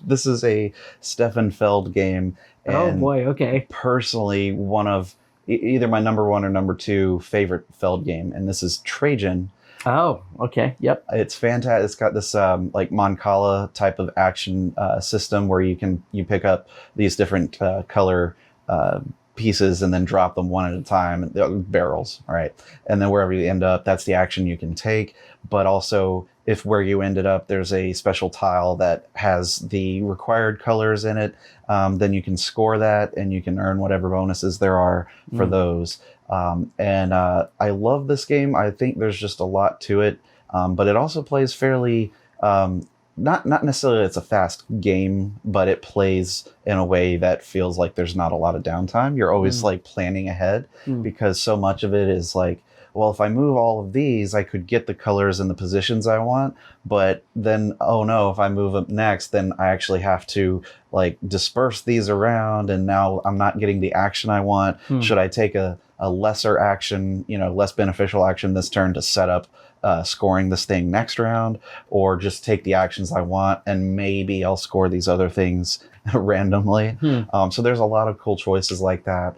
This is a Stefan Feld game. Oh And boy. Okay. personally, one of either my number 1 or number 2 favorite Feld game. And this is Trajan. Oh. Okay. Yep. It's fantastic. It's got this like Mancala type of action system where you pick up these different color pieces and then drop them one at a time, barrels, all right, and then wherever you end up, that's the action you can take. But also, if where you ended up there's a special tile that has the required colors in it, then you can score that and you can earn whatever bonuses there are for those. And I love this game. I think there's just a lot to it, but it also plays fairly not necessarily it's a fast game, but it plays in a way that feels like there's not a lot of downtime. You're always like planning ahead because so much of it is like, well, if I move all of these, I could get the colors and the positions I want. But then, oh no, if I move up next, then I actually have to like disperse these around. And now I'm not getting the action I want. Should I take a lesser action, less beneficial action this turn to set up scoring this thing next round, or just take the actions I want and maybe I'll score these other things randomly. So there's a lot of cool choices like that.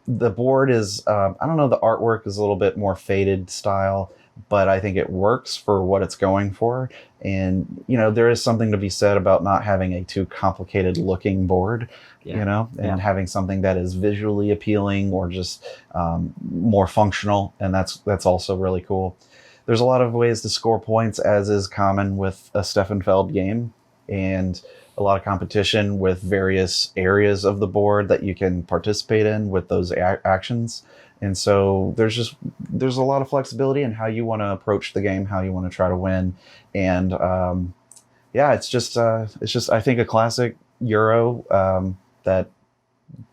The board is, I don't know, the artwork is a little bit more faded style, but I think it works for what it's going for. And, there is something to be said about not having a too complicated looking board, and having something that is visually appealing or just more functional. And that's also really cool. There's a lot of ways to score points, as is common with a Stefan Feld game, and a lot of competition with various areas of the board that you can participate in with those actions. And so there's a lot of flexibility in how you want to approach the game, how you want to try to win. And it's just I think a classic Euro that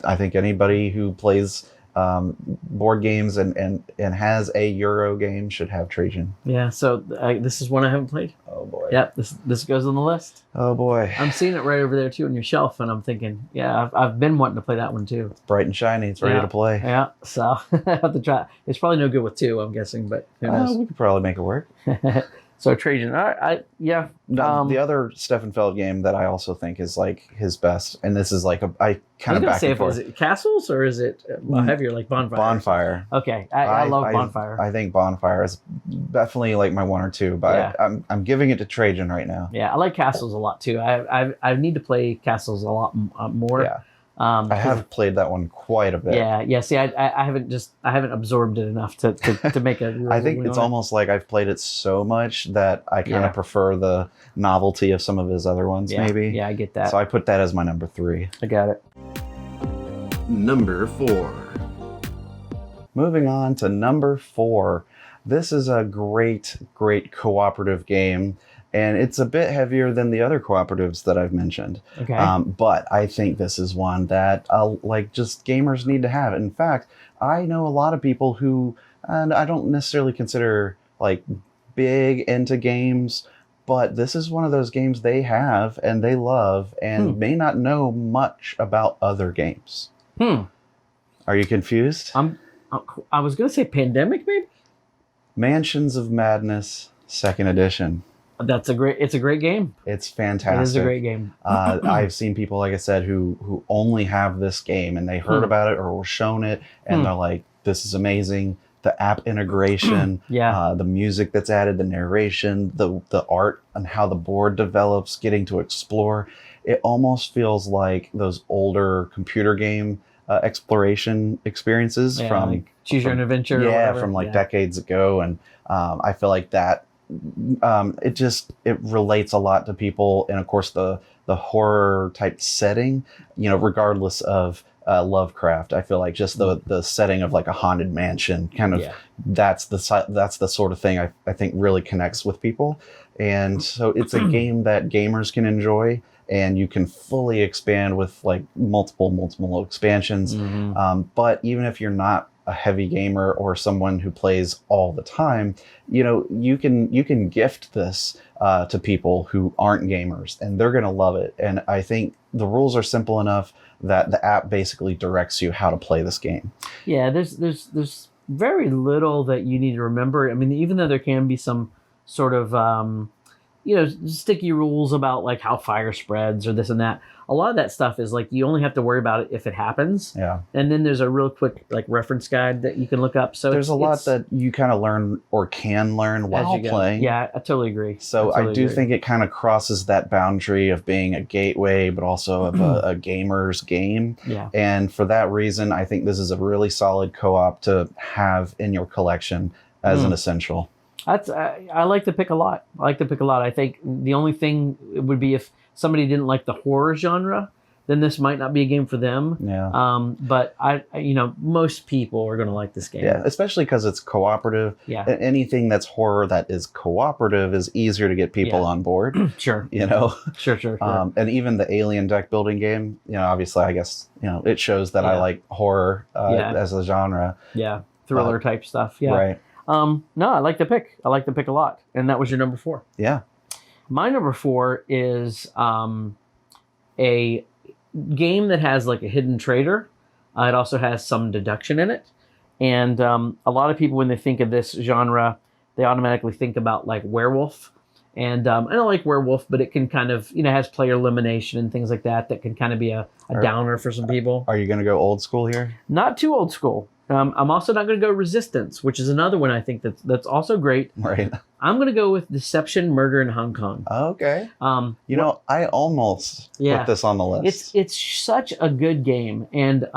I think anybody who plays board games and has a Euro game should have Trajan. Yeah. So this is one I haven't played. Oh boy. Yep. This goes on the list. Oh boy. I'm seeing it right over there too on your shelf, and I'm thinking, I've been wanting to play that one too. It's bright and shiny. It's ready to play. Yeah. So I have to try. It's probably no good with 2, I'm guessing, but who knows? We could probably make it work. So Trajan. All right. The other Stefan Feld game that I also think is like his best, and this is like I kind of back and forth. Is it Castles or is it heavier like Bonfire? Bonfire. Okay, I love Bonfire. I think Bonfire is definitely like my 1 or 2, but I'm giving it to Trajan right now. Yeah, I like Castles a lot too. I need to play Castles a lot more. Yeah. I have played that one quite a bit. Yeah. See, I haven't absorbed it enough to make a. I think it's almost like I've played it so much that I kind of prefer the novelty of some of his other ones. Maybe. Yeah, I get that. So I put that as my number 3. I got it. Number 4. Moving on to number 4. This is a great cooperative game. And it's a bit heavier than the other cooperatives that I've mentioned. Okay. But I think this is one that just gamers need to have. In fact, I know a lot of people who, and I don't necessarily consider like big into games, but this is one of those games they have and they love and may not know much about other games. Are you confused? I was going to say Pandemic, maybe? Mansions of Madness, 2nd edition. It's a great game. It's fantastic. It is a great game. I've seen people, like I said, who only have this game and they heard about it or were shown it and they're like, this is amazing. the app integration, Yeah. the music that's added, the narration, the art, and how the board develops, getting to explore. It almost feels like those older computer game exploration experiences Yeah, from like Choose Your Own Adventure. yeah, or whatever. from like Yeah. decades ago. And I feel like that it relates a lot to people. And of course, the horror type setting, regardless of Lovecraft, I feel like just the setting of like a haunted mansion kind of Yeah. that's the sort of thing I think really connects with people. And so it's a game that gamers can enjoy, and you can fully expand with like multiple expansions. But even if you're not a heavy gamer or someone who plays all the time, you can gift this to people who aren't gamers, and they're going to love it. And I think the rules are simple enough that the app basically directs you how to play this game. Yeah, there's very little that you need to remember. I mean, even though there can be some sort of sticky rules about like how fire spreads or this and that, a lot of that stuff is like you only have to worry about it if it happens. Yeah. And then there's a real quick like reference guide that you can look up. So there's a lot that you kind of learn or can learn while playing. Yeah, I totally agree. So I do think it kind of crosses that boundary of being a gateway, but also of a gamer's game. Yeah. And for that reason, I think this is a really solid co-op to have in your collection as an essential. I like the pick a lot. I think the only thing would be if somebody didn't like the horror genre, then this might not be a game for them. Yeah. But most people are going to like this game. Yeah, especially because it's cooperative. Yeah. Anything that's horror that is cooperative is easier to get people on board. Sure. Sure. And even the alien deck building game, obviously, I guess, it shows that I like horror as a genre. Yeah. Thriller type stuff. Yeah. Right. No, I like the pick. I like the pick a lot. And that was your number 4. Yeah. My number 4 is a game that has like a hidden traitor. It also has some deduction in it. And a lot of people, when they think of this genre, they automatically think about like werewolf. And I don't like werewolf, but it can kind of, has player elimination and things like that. That can kind of be a downer for some people. Are you going to go old school here? Not too old school. I'm also not going to go Resistance, which is another one I think that's also great. Right. I'm going to go with Deception, Murder in Hong Kong. Okay. I almost put this on the list. It's such a good game, and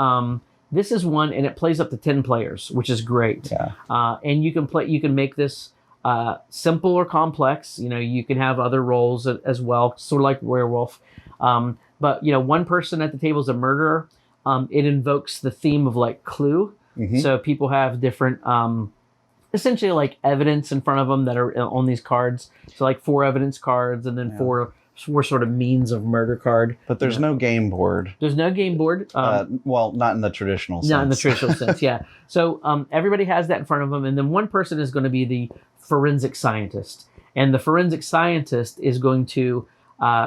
this is one, and it plays up to 10 players, which is great. Yeah. And you can make this simple or complex. You can have other roles as well, sort of like werewolf. But one person at the table is a murderer. It invokes the theme of like Clue. Mm-hmm. So people have different, essentially like evidence in front of them that are on these cards. So like 4 evidence cards, and then four sort of means of murder card. But there's no game board. There's no game board. Well, not in the traditional sense. Not in the traditional sense, yeah. So everybody has that in front of them, and then one person is going to be the forensic scientist. And the forensic scientist is going to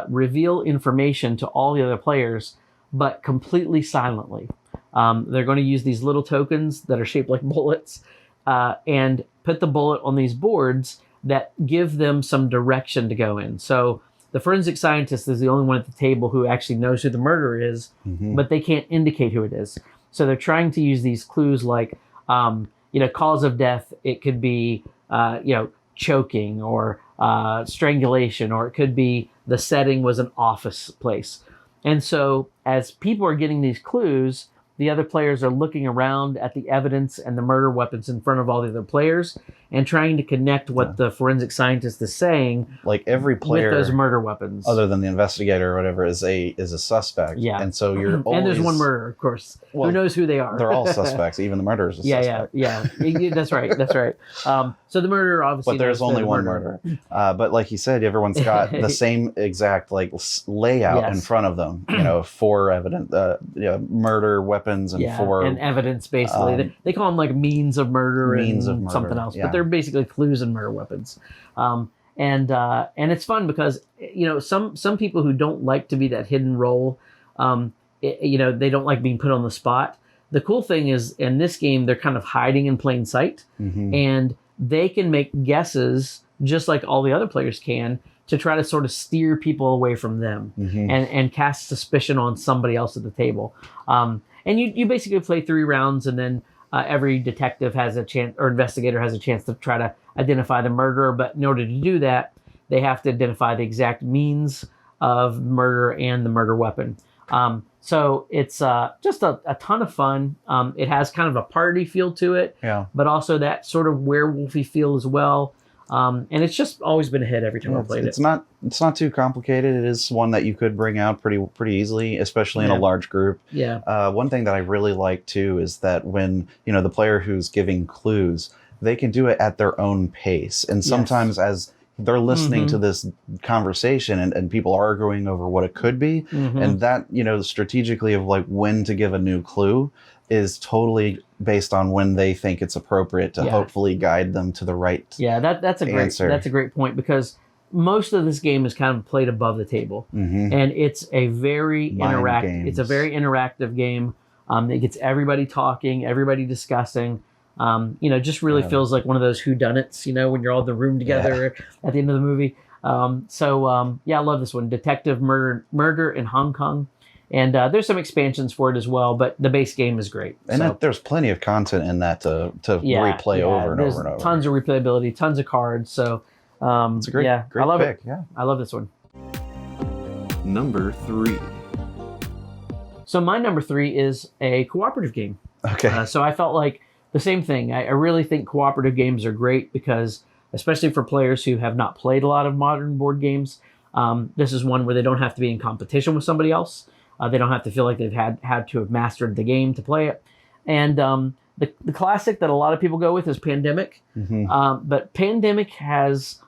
reveal information to all the other players, but completely silently. They're going to use these little tokens that are shaped like bullets and put the bullet on these boards that give them some direction to go in. So the forensic scientist is the only one at the table who actually knows who the murderer is, but they can't indicate who it is. So they're trying to use these clues like, cause of death. It could be, choking or strangulation, or it could be the setting was an office place. And so as people are getting these clues, the other players are looking around at the evidence and the murder weapons in front of all the other players and trying to connect what the forensic scientist is saying. Like every player with those murder weapons, other than the investigator or whatever, is a suspect. Yeah. And so you're always... And there's one murderer, of course. Who knows who they are? They're all suspects. Even the murderer's a suspect. Yeah. That's right. So the murderer obviously... But there's only one murderer. But like you said, everyone's got the same exact layout in front of them. 4 evident murder weapons and 4... and evidence, basically. They call them like means of murder and something else. But they're basically clues and murder weapons. And it's fun because some people who don't like to be that hidden role, they don't like being put on the spot. The cool thing is in this game they're kind of hiding in plain sight, and they can make guesses just like all the other players can to try to sort of steer people away from them and cast suspicion on somebody else at the table. And you basically play 3 rounds, and then every detective has a chance, or investigator has a chance to try to identify the murderer. But in order to do that, they have to identify the exact means of murder and the murder weapon. So it's just a ton of fun. It has kind of a party feel to it, but also that sort of werewolfy feel as well. And it's just always been a hit every time I played it. It's not too complicated. It is one that you could bring out pretty easily, especially in a large group. Yeah. One thing that I really like too is that when the player who's giving clues, they can do it at their own pace, and sometimes as they're listening to this conversation and people arguing over what it could be, and that strategically of like when to give a new clue is totally based on when they think it's appropriate to hopefully guide them to the right that's a great point, because most of this game is kind of played above the table, and it's a very interactive game that gets everybody talking, everybody discussing. Just really feels like one of those whodunits, when you're all in the room together at the end of the movie. I love this one, Detective Murder in Hong Kong. And there's some expansions for it as well, but the base game is great. And there's plenty of content in that to replay over and over and over. Tons of replayability, tons of cards. So it's a great I love pick. it. Yeah. I love this one. Number 3. So my number 3 is a cooperative game. Okay. So I felt like the same thing. I really think cooperative games are great because, especially for players who have not played a lot of modern board games, this is one where they don't have to be in competition with somebody else. They don't have to feel like they've had to have mastered the game to play it. And the classic that a lot of people go with is Pandemic. But Pandemic has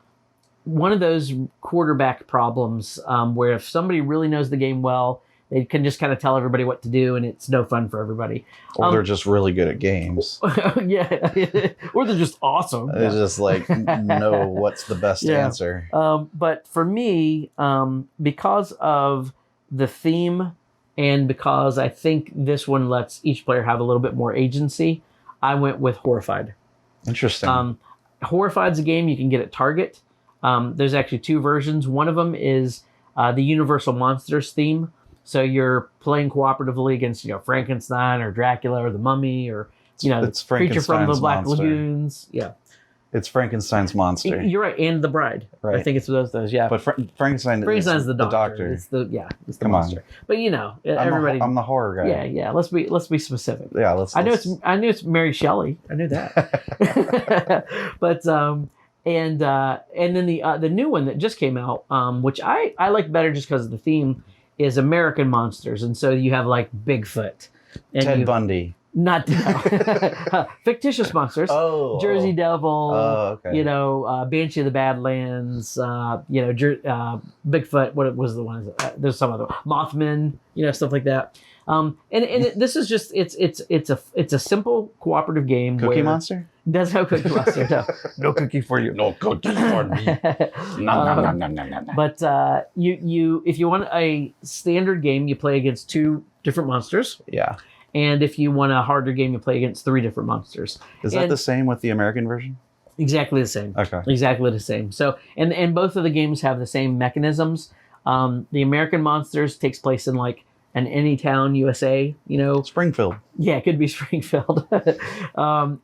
one of those quarterback problems where if somebody really knows the game well, they can just kind of tell everybody what to do, and it's no fun for everybody. Or they're just really good at games. Yeah. Or they're just awesome. They just like know what's the best answer. But for me, because of the theme and because I think this one lets each player have a little bit more agency, I went with Horrified. Interesting. Horrified's a game you can get at Target. There's actually 2 versions. One of them is the Universal Monsters theme. So you're playing cooperatively against, Frankenstein or Dracula or the Mummy or, it's Creature from the Black monster. Lagoons. Yeah. It's Frankenstein's monster. You're right. And the Bride. Right. I think it's those. Yeah. But Frankenstein's the doctor. It's the Come monster. on. But everybody. I'm the horror guy. Yeah. Let's be specific. Yeah. I knew it's Mary Shelley. I knew that. But and then the new one that just came out, which I like better just because of the theme, is American Monsters, and so you have like Bigfoot, and Ted Bundy. Not fictitious monsters. Jersey Devil. Okay. Banshee of the Badlands. Bigfoot. What was the one? There's some other Mothman. Stuff like that. This is just it's a simple cooperative game. Cookie Monster. Does have Cookie Monster. No cookie for you. No cookie for me. Nom. But you if you want a standard game, you play against 2 different monsters. Yeah. And if you want a harder game, you play against 3 different monsters. Is that the same with the American version? Exactly the same. Okay. Exactly the same. So, and both of the games have the same mechanisms. The American Monsters takes place in like an any town, USA, Springfield. Yeah, it could be Springfield.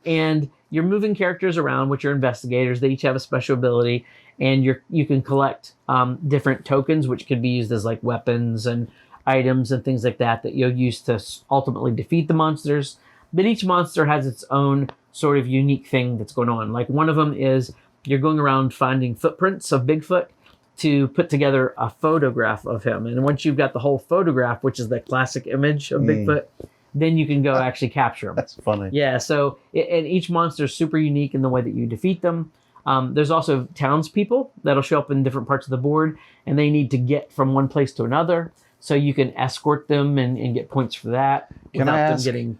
And you're moving characters around, which are investigators. They each have a special ability, and you can collect different tokens, which could be used as like weapons and items and things like that you'll use to ultimately defeat the monsters. But each monster has its own sort of unique thing that's going on. Like one of them is you're going around finding footprints of Bigfoot to put together a photograph of him. And once you've got the whole photograph, which is the classic image of Bigfoot, then you can go actually capture him. That's funny. Yeah, so and each monster is super unique in the way that you defeat them. There's also townspeople that'll show up in different parts of the board, and they need to get from one place to another. So you can escort them and get points for that without them getting,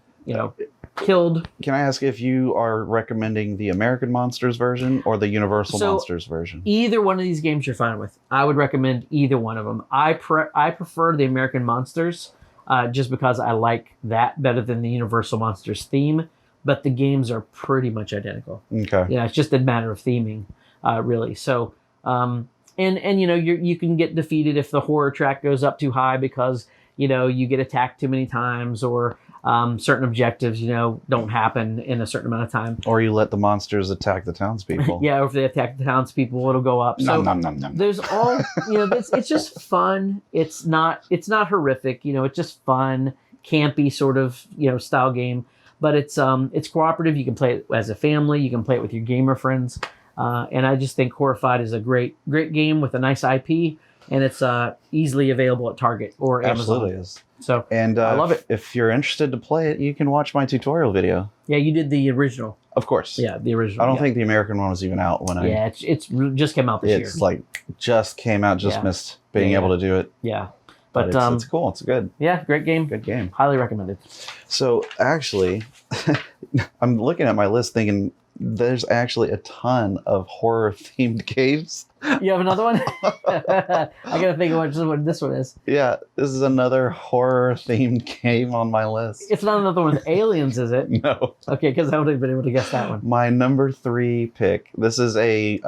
killed. Can I ask if you are recommending the American Monsters version or the Universal Monsters version? Either one of these games you're fine with. I would recommend either one of them. I prefer the American Monsters just because I like that better than the Universal Monsters theme. But the games are pretty much identical. Okay. Yeah, it's just a matter of theming, really. So. And you can get defeated if the horror track goes up too high because you get attacked too many times, or certain objectives, don't happen in a certain amount of time. Or you let the monsters attack the townspeople. Yeah, or if they attack the townspeople, it'll go up. So Nom, nom, nom, nom. there's all it's just fun. It's not horrific. It's just fun, campy sort of style game. But it's cooperative. You can play it as a family. You can play it with your gamer friends. And I just think Horrified is a great game with a nice IP, and it's easily available at Target or Amazon. Absolutely is. So And I love it. If you're interested to play it, you can watch my tutorial video. Yeah, you did the original. Of course. Yeah, the original. I don't yeah. think the American one was even out when Yeah, it's just came out this year. it's like just came out, just Yeah. missed being Yeah. able to do it. Yeah, But it's cool. It's good. yeah, great game. Good game. Highly recommended. So actually, I'm looking at my list thinking there's actually a ton of horror themed games. You have another one? I gotta think of what this one is. Yeah, this is another horror themed game on my list. It's not another one with aliens, is it? No. Okay, because I would have been able to guess that one. My number 3 pick. This is a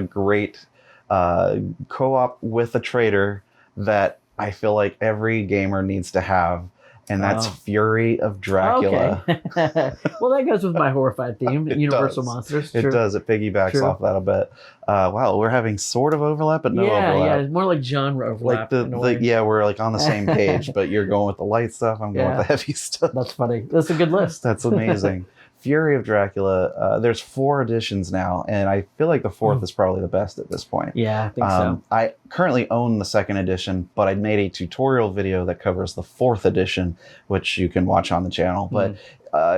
great co-op with a trader that I feel like every gamer needs to have, and that's Oh. Fury of Dracula. Okay. Well, that goes with my Horrified theme. It Universal does. Monsters. It True. does. It piggybacks True. off that a bit. Wow, we're having sort of overlap, but no yeah, overlap. it's more like genre overlap. Like in a way. yeah, we're like on the same page, but you're going with the light stuff. I'm going Yeah. with the heavy stuff. That's funny. That's a good list. That's amazing. Fury of Dracula. There's 4 editions now, and I feel like the 4th is probably the best at this point. Yeah, I think so. I currently own the 2nd edition, but I made a tutorial video that covers the 4th edition, which you can watch on the channel. But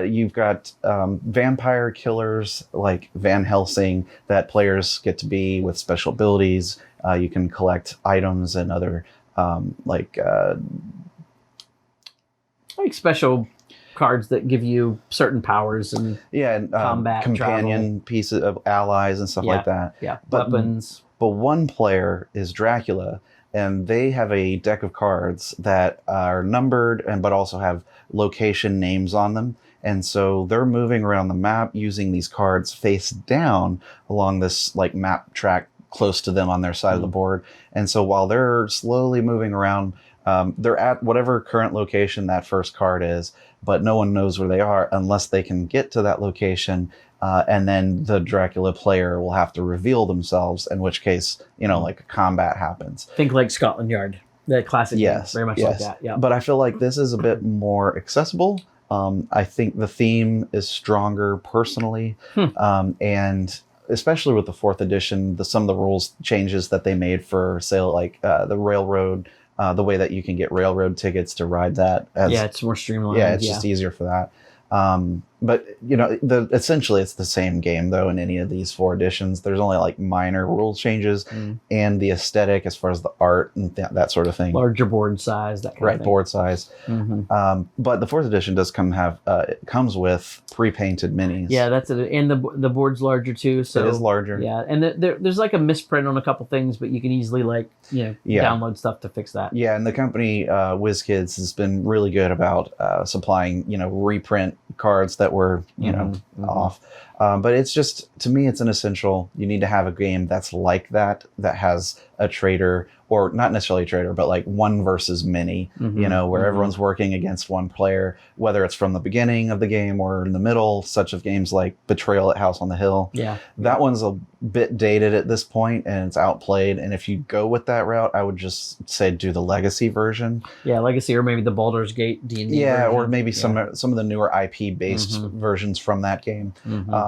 you've got vampire killers like Van Helsing that players get to be with special abilities. You can collect items and other Like special cards that give you certain powers and and combat, companion pieces of allies and stuff like that. But- weapons. But one player is Dracula, and they have a deck of cards that are numbered and but also have location names on them. And so they're moving around the map using these cards face down along this like map track close to them on their side of the board. And so while they're slowly moving around, they're at whatever current location that first card is, but no one knows where they are unless they can get to that location. And then the Dracula player will have to reveal themselves, in which case, like a combat happens. Think like Scotland Yard, the classic. Yes, game, very much like that. Yeah. But I feel like this is a bit more accessible. I think the theme is stronger personally. And especially with the 4th edition, some of the rules changes that they made for, say, like the railroad, the way that you can get railroad tickets to ride that. It's more streamlined. Yeah, it's just easier for that. But essentially it's the same game though in any of these 4 editions. There's only like minor rule changes and the aesthetic as far as the art and that sort of thing. Larger board size, that kind of Right, thing. board size. But the 4th edition does it comes with pre-painted minis. Yeah, that's it. And the board's larger too. So it is larger. Yeah, and there's like a misprint on a couple things, but you can easily download stuff to fix that. Yeah, and the company WizKids has been really good about supplying reprint cards that were off. But it's just, to me, it's an essential. You need to have a game that's like that has a trader, or not necessarily a trader, but like one versus many, where everyone's working against one player, whether it's from the beginning of the game or in the middle, such of games like Betrayal at House on the Hill. Yeah. That one's a bit dated at this point and it's outplayed. And if you go with that route, I would just say do the Legacy version. Yeah, Legacy, or maybe the Baldur's Gate D&D Yeah, version. or maybe some of the newer IP-based versions from that game.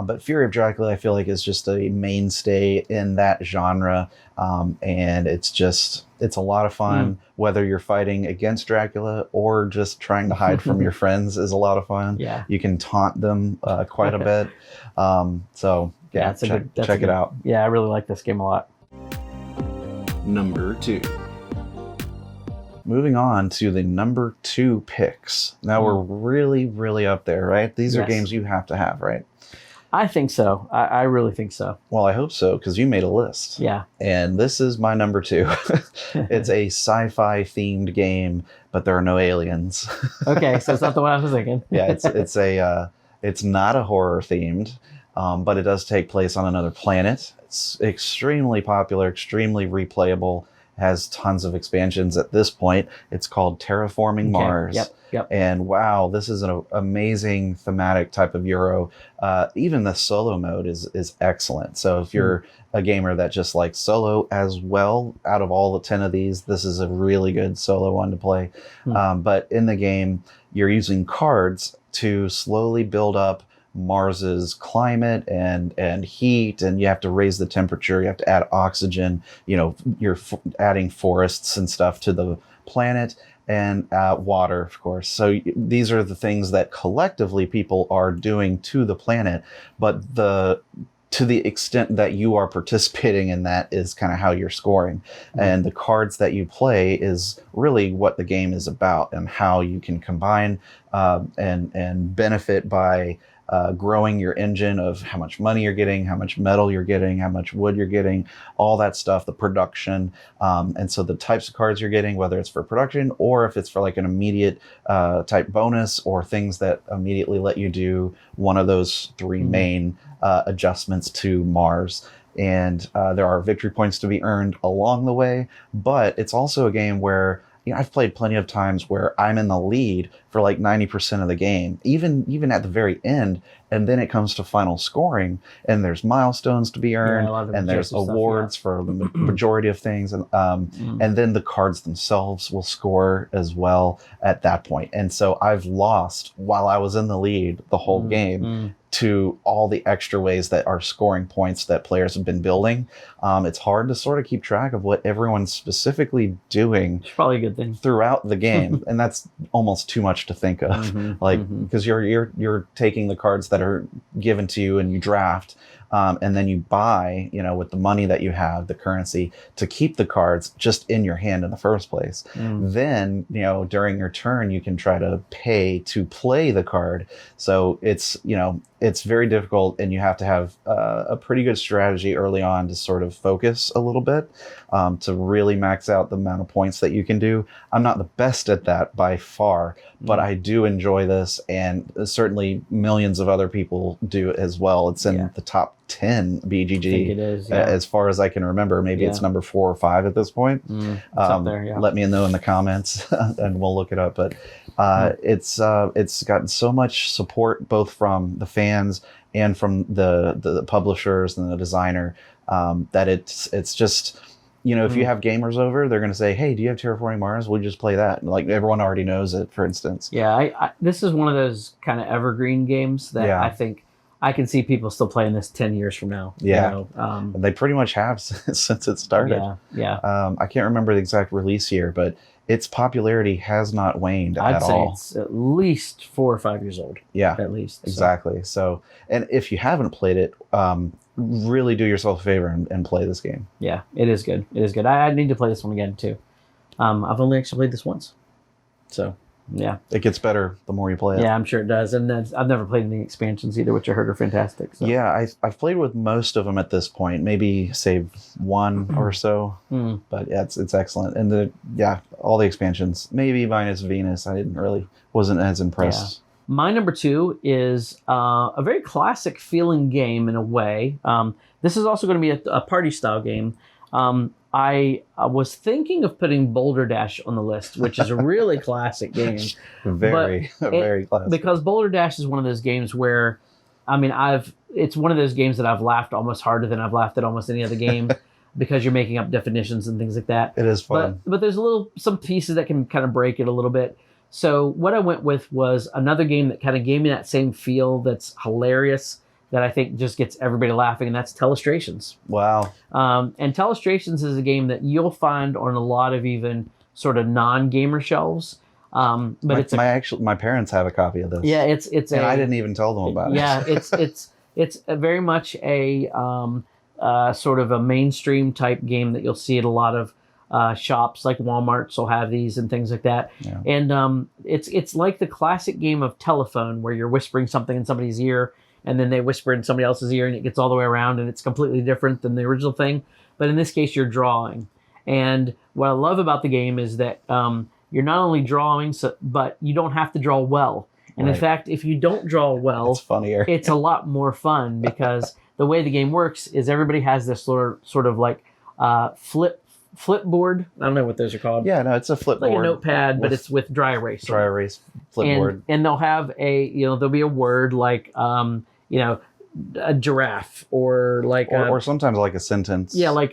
But Fury of Dracula, I feel like, is just a mainstay in that genre. And it's a lot of fun. Whether you're fighting against Dracula or just trying to hide from your friends is a lot of fun. Yeah. You can taunt them quite a bit. So yeah, check it out. Yeah, I really like this game a lot. Number 2. Moving on to the number 2 picks. Now we're really, really up there, right? These are Yes. games you have to have, right? I think so. I really think so. Well, I hope so, because you made a list. Yeah. And this is my number 2. It's a sci-fi themed game, but there are no aliens. Okay, so it's not the one I was thinking. Yeah, it's not a horror themed, but it does take place on another planet. It's extremely popular, extremely replayable, has tons of expansions at this point. It's called Terraforming Mars. Yep. And wow, this is an amazing thematic type of Euro. Even the solo mode is excellent. So if you're a gamer that just likes solo as well, out of all the 10 of these, this is a really good solo one to play. But in the game, you're using cards to slowly build up Mars's climate and heat, and you have to raise the temperature, you have to add oxygen, you're adding forests and stuff to the planet, and water, of course. So these are the things that collectively people are doing to the planet, but to the extent that you are participating in that is kind of how you're scoring. And the cards that you play is really what the game is about, and how you can combine and benefit by growing your engine of how much money you're getting, how much metal you're getting, how much wood you're getting, all that stuff, the production. And so the types of cards you're getting, whether it's for production or if it's for like an immediate type bonus, or things that immediately let you do one of those three main adjustments to Mars. And there are victory points to be earned along the way, but it's also a game where I've played plenty of times where I'm in the lead for like 90% of the game, even at the very end, and then it comes to final scoring, and there's milestones to be earned, and there's awards for the majority of things, and then the cards themselves will score as well at that point. And so I've lost while I was in the lead the whole game to all the extra ways that are scoring points that players have been building. It's hard to sort of keep track of what everyone's specifically doing. It's probably a good thing throughout the game, and that's almost too much to think of. Because you're taking the cards that are given to you and you draft, and then you buy, with the money that you have, the currency, to keep the cards just in your hand in the first place. Then, during your turn, you can try to pay to play the card. So it's very difficult, and you have to have a pretty good strategy early on to sort of focus a little bit, to really max out the amount of points that you can do. I'm not the best at that by far, but I do enjoy this, and certainly millions of other people do as well. It's in the top 10 BGG. I think it is, as far as I can remember. Maybe it's number 4 or 5 at this point. It's up there, Let me know in the comments and we'll look it up. But it's gotten so much support both from the fans and from the publishers and the designer, that it's just, if you have gamers over, they're going to say, hey, do you have Terraforming Mars? We'll just play that. And, like, everyone already knows it, for instance. Yeah, I this is one of those kind of evergreen games that I think I can see people still playing this 10 years from now. Yeah. They pretty much have since it started. Yeah. I can't remember the exact release year, but its popularity has not waned I'd say all. it's at least 4 or 5 years old. Yeah. At least. Exactly. So, and if you haven't played it, really do yourself a favor and play this game. Yeah, it is good. It is good. I need to play this one again, too. I've only actually played this once. So, yeah. It gets better the more you play it. Yeah, I'm sure it does. And I've never played any expansions either, which I heard are fantastic. So. Yeah, I've played with most of them at this point. Maybe save one or so. But yeah, it's excellent. And all the expansions, maybe minus Venus, wasn't as impressed. Yeah. My number 2 is a very classic feeling game in a way. This is also going to be a party style game. I was thinking of putting Boulder Dash on the list, which is a really classic game. Very classic. Because Boulder Dash is one of those games where, it's one of those games that I've laughed almost harder than I've laughed at almost any other game because you're making up definitions and things like that. It is fun. But there's some pieces that can kind of break it a little bit. So what I went with was another game that kind of gave me that same feel that's hilarious, that I think just gets everybody laughing, and that's Telestrations. Wow. And Telestrations is a game that you'll find on a lot of even sort of non-gamer shelves. But my parents have a copy of this. Yeah, it's I didn't even tell them about it. Yeah, it's a very much a sort of a mainstream type game that you'll see at a lot of shops, like Walmart's will have these and things like that. Yeah. And it's like the classic game of telephone where you're whispering something in somebody's ear, and then they whisper in somebody else's ear, and it gets all the way around, and it's completely different than the original thing. But in this case, you're drawing. And what I love about the game is that you're not only drawing, but you don't have to draw well. And in fact, if you don't draw well, it's funnier. It's a lot more fun because the way the game works is everybody has this sort of like flip Flipboard. I don't know what those are called. Yeah, no, it's a flipboard. It's like a notepad, but with it's with dry erase. dry erase flipboard. And they'll have there'll be a word like, a giraffe or like, or sometimes like a sentence. yeah, like,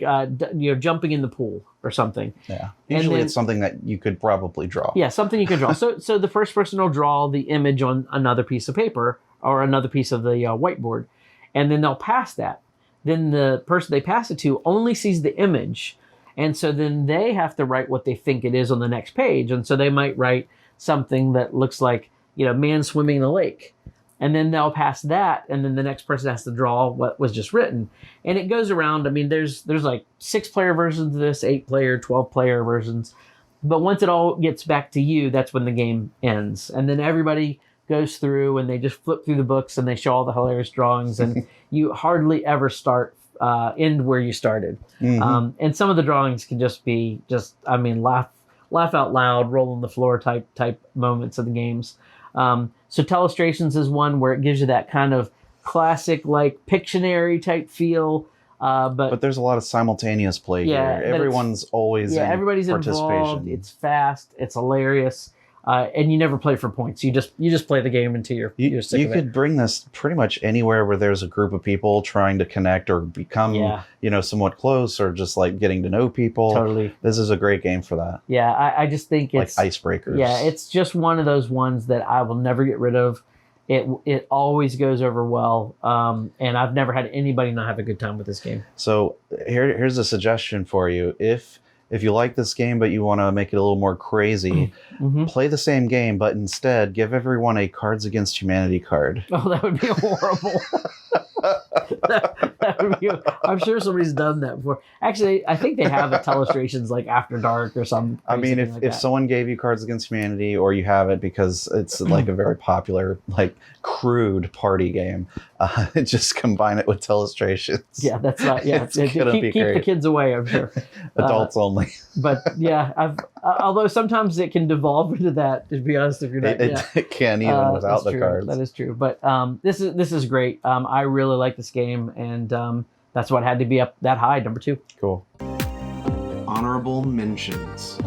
jumping in the pool or something. Yeah. And Usually then- it's something that you could probably draw. Yeah, something you can draw. So the first person will draw the image on another piece of paper or another piece of the whiteboard, and then they'll pass that. Then the person they pass it to only sees the image, and so then they have to write what they think it is on the next page. And so they might write something that looks like, man swimming in the lake. And then they'll pass that, and then the next person has to draw what was just written. And it goes around. I mean, there's like 6-player versions of this, 8-player, 12-player versions. But once it all gets back to you, that's when the game ends. And then everybody goes through and they just flip through the books and they show all the hilarious drawings. And you hardly ever end where you started. Mhm. And some of the drawings can just be laugh out loud, roll on the floor type moments of the games. So Telestrations is one where it gives you that kind of classic, like Pictionary type feel. But there's a lot of simultaneous play Yeah, here. but Everyone's always in everybody's participation. involved. It's fast. It's hilarious. And you never play for points. You just play the game until you're sick You of could it. bring this pretty much anywhere where there's a group of people trying to connect or become, Yeah. somewhat close, or just like getting to know people. Totally. This is a great game for that. Yeah, I just think Like it's icebreakers. yeah, it's just one of those ones that I will never get rid of. It always goes over well, and I've never had anybody not have a good time with this game. So here's a suggestion for you. If you like this game but you want to make it a little more crazy, Mm-hmm. play the same game, but instead give everyone a Cards Against Humanity card. Oh, that would be horrible. that would be. I'm sure somebody's done that before. Actually, I think they have a Telestrations like After Dark or something. I mean, if someone gave you Cards Against Humanity, or you have it because it's like a very popular, like crude party game, just combine it with Telestrations. Yeah, that's not. Yeah, It's gonna be keep the great. kids away. I'm sure. Adults only. But yeah, although sometimes it can devolve into that. To be honest, if you're not, It can even without that's the true. cards. That is true. But this is great. I really like this game, and that's what had to be up that high, number 2. Cool. Honorable mentions.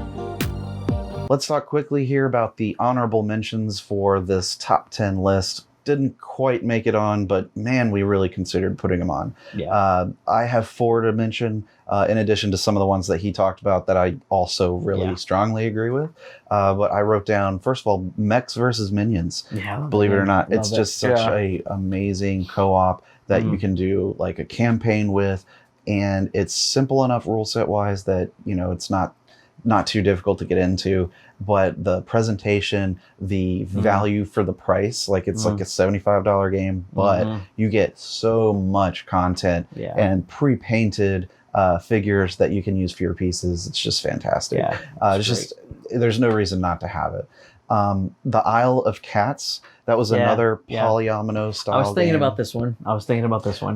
Let's talk quickly here about the honorable mentions for this top 10 list. Didn't quite make it on, but man, we really considered putting them on. Yeah. I have 4 to mention, in addition to some of the ones that he talked about that I also really strongly agree with. But I wrote down, first of all, Mechs versus Minions. Yeah. Believe it or not, Love it's it. just such Yeah. a amazing co-op that you can do like a campaign with, and it's simple enough rule set wise that it's not too difficult to get into, but the presentation, the value for the price, like it's like a $75 game, but you get so much content Yeah. and pre-painted figures that you can use for your pieces. It's just fantastic. Yeah, It's just, there's no reason not to have it. The Isle of Cats, that was another polyomino style I was thinking game. about this one.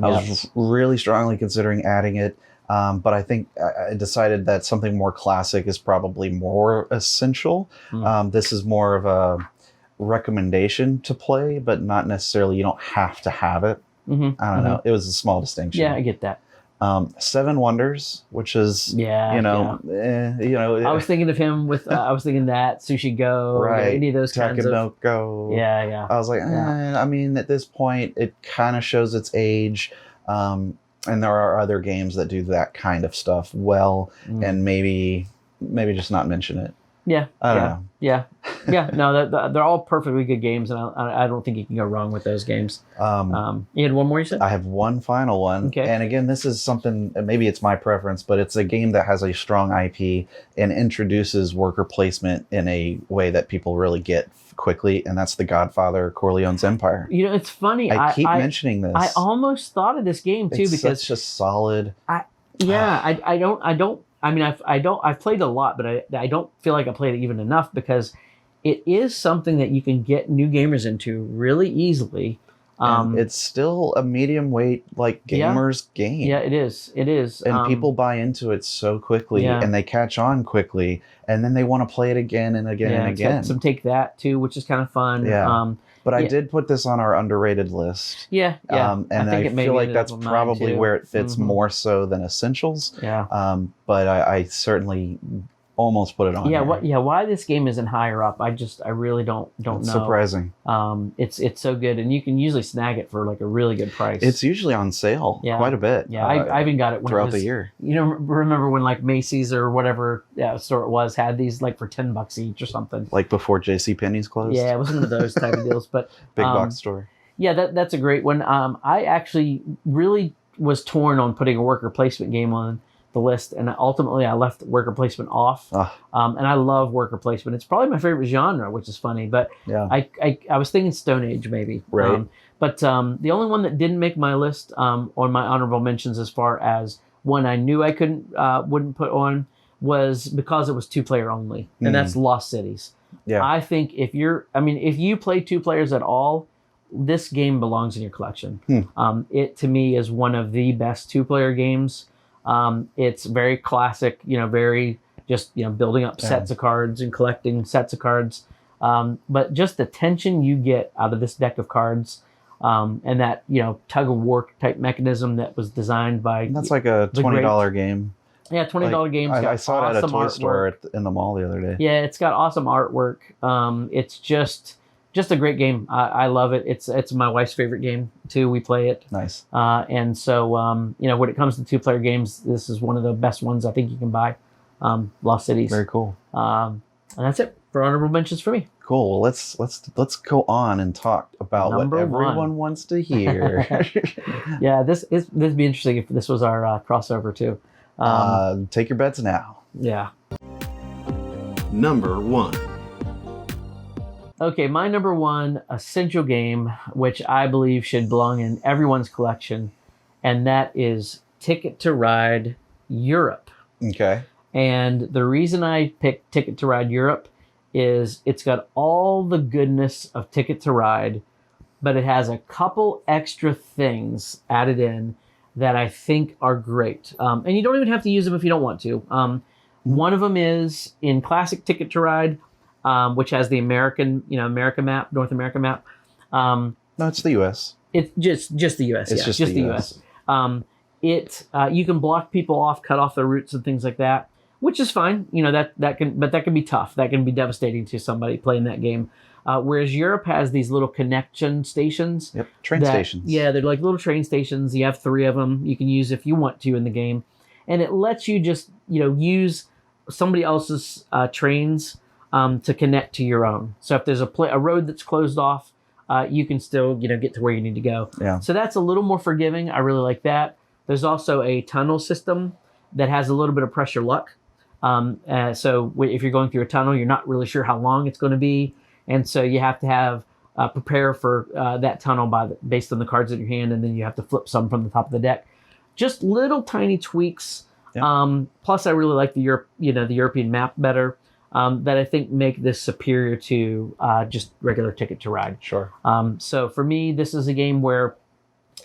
I was really strongly considering adding it, but I think I decided that something more classic is probably more essential. This is more of a recommendation to play, but not necessarily, you don't have to have it. I don't know. It was a small distinction. Yeah, I get that. 7 Wonders, which is, I was thinking of him with, I was thinking that Sushi Go, right, any of those kinds of. Takenoko. Yeah. I was like, I mean, at this point, it kind of shows its age. And there are other games that do that kind of stuff well, and maybe just not mention it. Yeah. I don't know. Yeah. No, they're all perfectly good games, and I don't think you can go wrong with those games. You had one more, you said? I have one final one. Okay. And again, this is something, maybe it's my preference, but it's a game that has a strong IP and introduces worker placement in a way that people really get quickly, and that's The Godfather, Corleone's Empire. It's funny. I keep mentioning this. I almost thought of this game too, it's because such a solid. I don't. I mean, I've played a lot, but I don't feel like I played it even enough, because it is something that you can get new gamers into really easily. And it's still a medium weight, like, gamers game. Yeah, it is. And people buy into it so quickly, and they catch on quickly, and then they want to play it again and again and it's got again. some Take That too, which is kind of fun. Yeah. But I Yeah. did put this on our underrated list. Yeah. And I think I it maybe feel like ended up that's on mine, probably too. where it fits Mhm. more so than Essentials. Yeah. But I certainly almost put it on. Yeah. here. Why this game isn't higher up? I really don't It's know. surprising. It's so good, and you can usually snag it for like a really good price. It's usually on sale Yeah. quite a bit. Yeah, I even got it when throughout it was, the year. You know, remember when like Macy's or whatever store it was had these like for $10 each or something. Like before JCPenney's closed. Yeah, it was one of those type of deals. But Big box store. Yeah, that's a great one. I actually really was torn on putting a worker placement game on the list, and ultimately I left worker placement off. And I love worker placement. It's probably my favorite genre, which is funny. But Yeah. I was thinking Stone Age maybe. Right. But the only one that didn't make my list on my honorable mentions, as far as one I knew I wouldn't put on, was because it was 2-player only, and that's Lost Cities. Yeah. I think if you play 2 players at all, this game belongs in your collection. It to me is one of the best 2-player games. It's very classic, very just building up sets of cards and collecting sets of cards. But just the tension you get out of this deck of cards, and that tug of war type mechanism that was designed by. That's like a $20 game. Yeah, $20 game. I saw it at a toy artwork. store in the mall the other day. Yeah, it's got awesome artwork. It's just a great game. I love it. It's my wife's favorite game too. We play it. Nice. And so when it comes to 2-player games, this is one of the best ones I think you can buy. Lost Cities. Very cool. And that's it for honorable mentions for me. Cool. Well, let's go on and talk about Number what everyone one. wants to hear. Yeah, this would be interesting if this was our crossover too. Take your bets now. Yeah. Number 1. Okay, my number 1 essential game, which I believe should belong in everyone's collection, and that is Ticket to Ride Europe. Okay. And the reason I picked Ticket to Ride Europe is it's got all the goodness of Ticket to Ride, but it has a couple extra things added in that I think are great. And you don't even have to use them if you don't want to. One of them is in classic Ticket to Ride, which has the American map, North America map. No, it's the U.S. It's just the U.S. It's just the U.S. You can block people off, cut off their routes and things like that, which is fine. That can be tough. That can be devastating to somebody playing that game. Whereas Europe has these little connection stations. Yep, train stations. Yeah, they're like little train stations. You have 3 of them you can use if you want to in the game, and it lets you just use somebody else's trains to connect to your own. So if there's a road that's closed off, you can still get to where you need to go. Yeah. So that's a little more forgiving. I really like that. There's also a tunnel system that has a little bit of pressure luck. So if you're going through a tunnel, you're not really sure how long it's going to be. And so you have to have prepare for that tunnel based on the cards in your hand, and then you have to flip some from the top of the deck. Just little tiny tweaks. Yeah. Plus, I really like the European map better. That I think make this superior to just regular Ticket to Ride. Sure. So for me, this is a game where,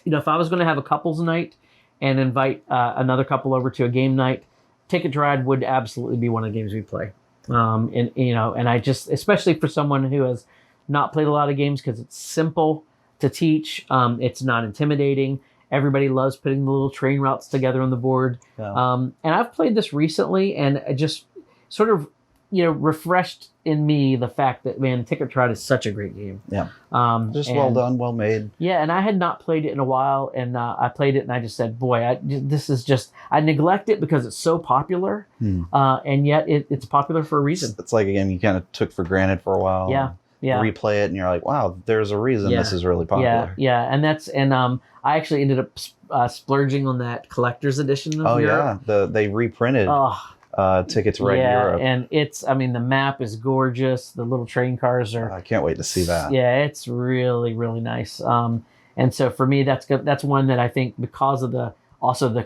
if I was going to have a couples night and invite another couple over to a game night, Ticket to Ride would absolutely be one of the games we play. And I just, especially for someone who has not played a lot of games, because it's simple to teach. It's not intimidating. Everybody loves putting the little train routes together on the board. Yeah. And I've played this recently, and it just sort of, refreshed in me the fact that, man, Ticket to Ride is such a great game. Yeah. Well done, well made. Yeah, and I had not played it in a while, and I played it, and I just said, boy, I neglect it because it's so popular, and yet it's popular for a reason. It's like a game you kind of took for granted for a while. Yeah. Replay it, and you're like, wow, there's a reason this is really popular. Yeah, and I actually ended up splurging on that collector's edition of Europe. Yeah, they reprinted. Ticket to Ride Europe. And the map is gorgeous. The little train cars are. I can't wait to see that. Yeah, it's really, really nice. And so for me, that's good. That's one that I think, because of the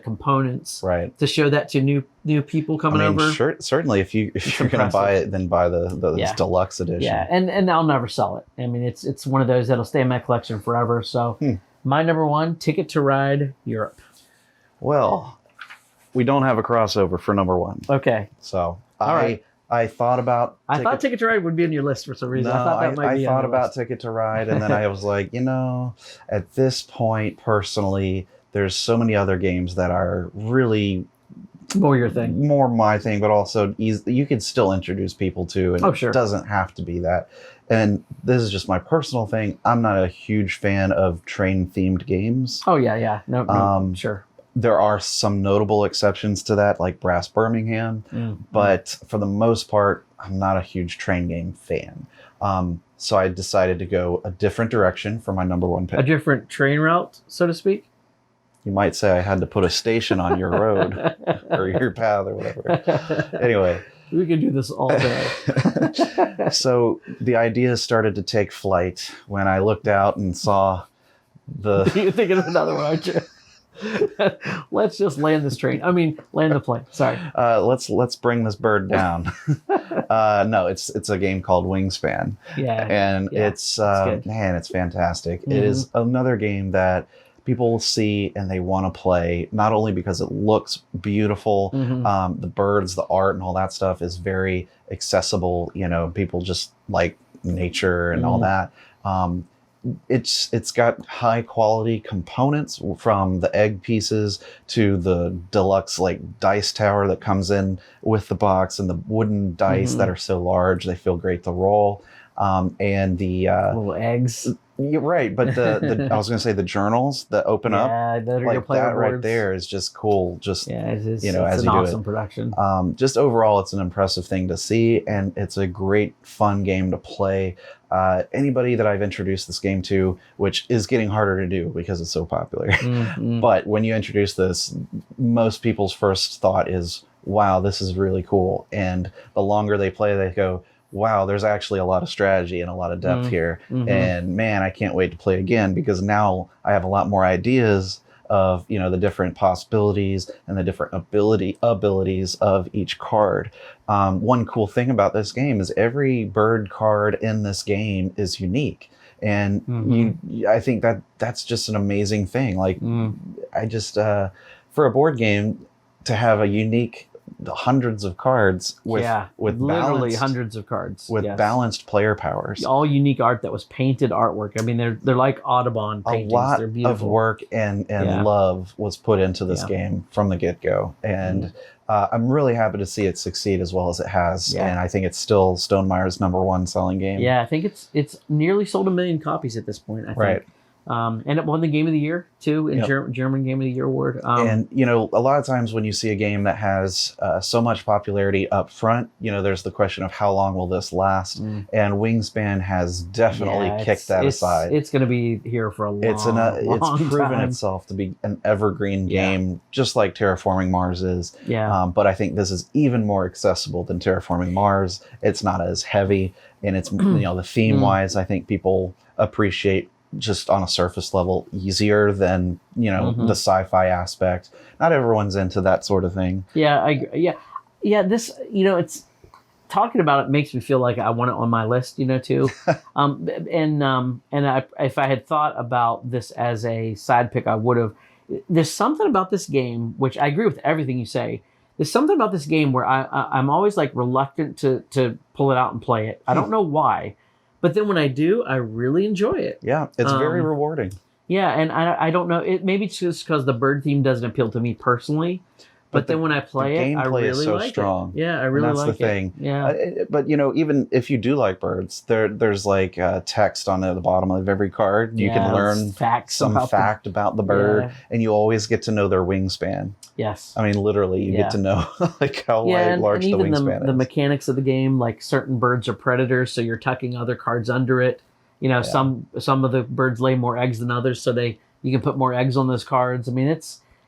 components, right, to show that to new people coming over. Certainly, if you're going to buy it, then buy the deluxe edition. Yeah, and I'll never sell it. I mean, it's one of those that'll stay in my collection forever. So my number 1, Ticket to Ride Europe. Well, we don't have a crossover for number 1. Okay. So All right. I thought about. I thought Ticket to Ride would be on your list for some reason. I thought that might be on thought your about list. Ticket to Ride, and then I was like, at this point, personally, there's so many other games that are really More your thing. more my thing, but also easy, you can still introduce people to, and Sure. it doesn't have to be that. And this is just my personal thing. I'm not a huge fan of train themed games. Oh yeah. No, sure. There are some notable exceptions to that, like Brass Birmingham, but for the most part, I'm not a huge train game fan. So I decided to go a different direction for my number one pick. A different train route, so to speak. You might say I had to put a station on your road or your path or whatever. Anyway. We could do this all day. So the idea started to take flight when I looked out and saw the... You're thinking of another one, aren't you? Let's just land this train. I mean, land the plane. Sorry. Let's bring this bird down. No, it's a game called Wingspan. Yeah. And it's man, it's fantastic. Mm-hmm. It is another game that people see and they want to play, not only because it looks beautiful, the birds, the art, and all that stuff is very accessible. People just like nature and all that. It's got high quality components, from the egg pieces to the deluxe dice tower that comes in with the box, and the wooden dice that are so large they feel great to roll, and the little eggs. You're right, but the I was going to say the journals that open up, like that right there is just cool. Just it's as an you awesome do it. production. Just overall, it's an impressive thing to see, and it's a great fun game to play. Anybody that I've introduced this game to, which is getting harder to do because it's so popular, but when you introduce this, most people's first thought is, "Wow, this is really cool." And the longer they play, they go, "Wow, there's actually a lot of strategy and a lot of depth here." And man, I can't wait to play it again, because now I have a lot more ideas of the different possibilities and the different abilities of each card. One cool thing about this game is every bird card in this game is unique, and I think that's just an amazing thing. I just for a board game to have a unique hundreds of cards with literally balanced, hundreds of cards with balanced player powers, all unique art that was painted artwork. I mean, they're like Audubon paintings. A lot they're beautiful. of work and love was put into this game from the get-go, and I'm really happy to see it succeed as well as it has. And I think it's still Stonemeyer's #1 selling game. Yeah, I think it's nearly sold 1 million copies at this point, I think. Right. And it won the Game of the Year too in German Game of the Year award. And a lot of times when you see a game that has so much popularity up front, there's the question of how long will this last? And Wingspan has definitely kicked that aside. It's going to be here for a long it's proven time. itself to be an evergreen game, just like Terraforming Mars is. Yeah. But I think this is even more accessible than Terraforming Mars. It's not as heavy, and it's the theme wise, I think people appreciate just on a surface level easier than the sci-fi aspect. Not everyone's into that sort of thing. This it's talking about it makes me feel like I want it on my list too. If I had thought about this as a side pick, I would have. There's something about this game, which I agree with everything you say. There's something about this game where I'm always reluctant to pull it out and play it. I don't know why. But then when I do, I really enjoy it. Yeah, it's very rewarding. Yeah, and I don't know. Maybe it's just because the bird theme doesn't appeal to me personally. But then when I play it, I really is so like strong. it. Yeah, I really like it. That's the thing. Yeah. But even if you do like birds, there's text on the bottom of every card. You can learn some fact about the bird, and you always get to know their wingspan. Yes. I mean, literally, you get to know how large the wingspan is. The mechanics of the game, certain birds are predators, so you're tucking other cards under it. Some of the birds lay more eggs than others, so you can put more eggs on those cards. I mean,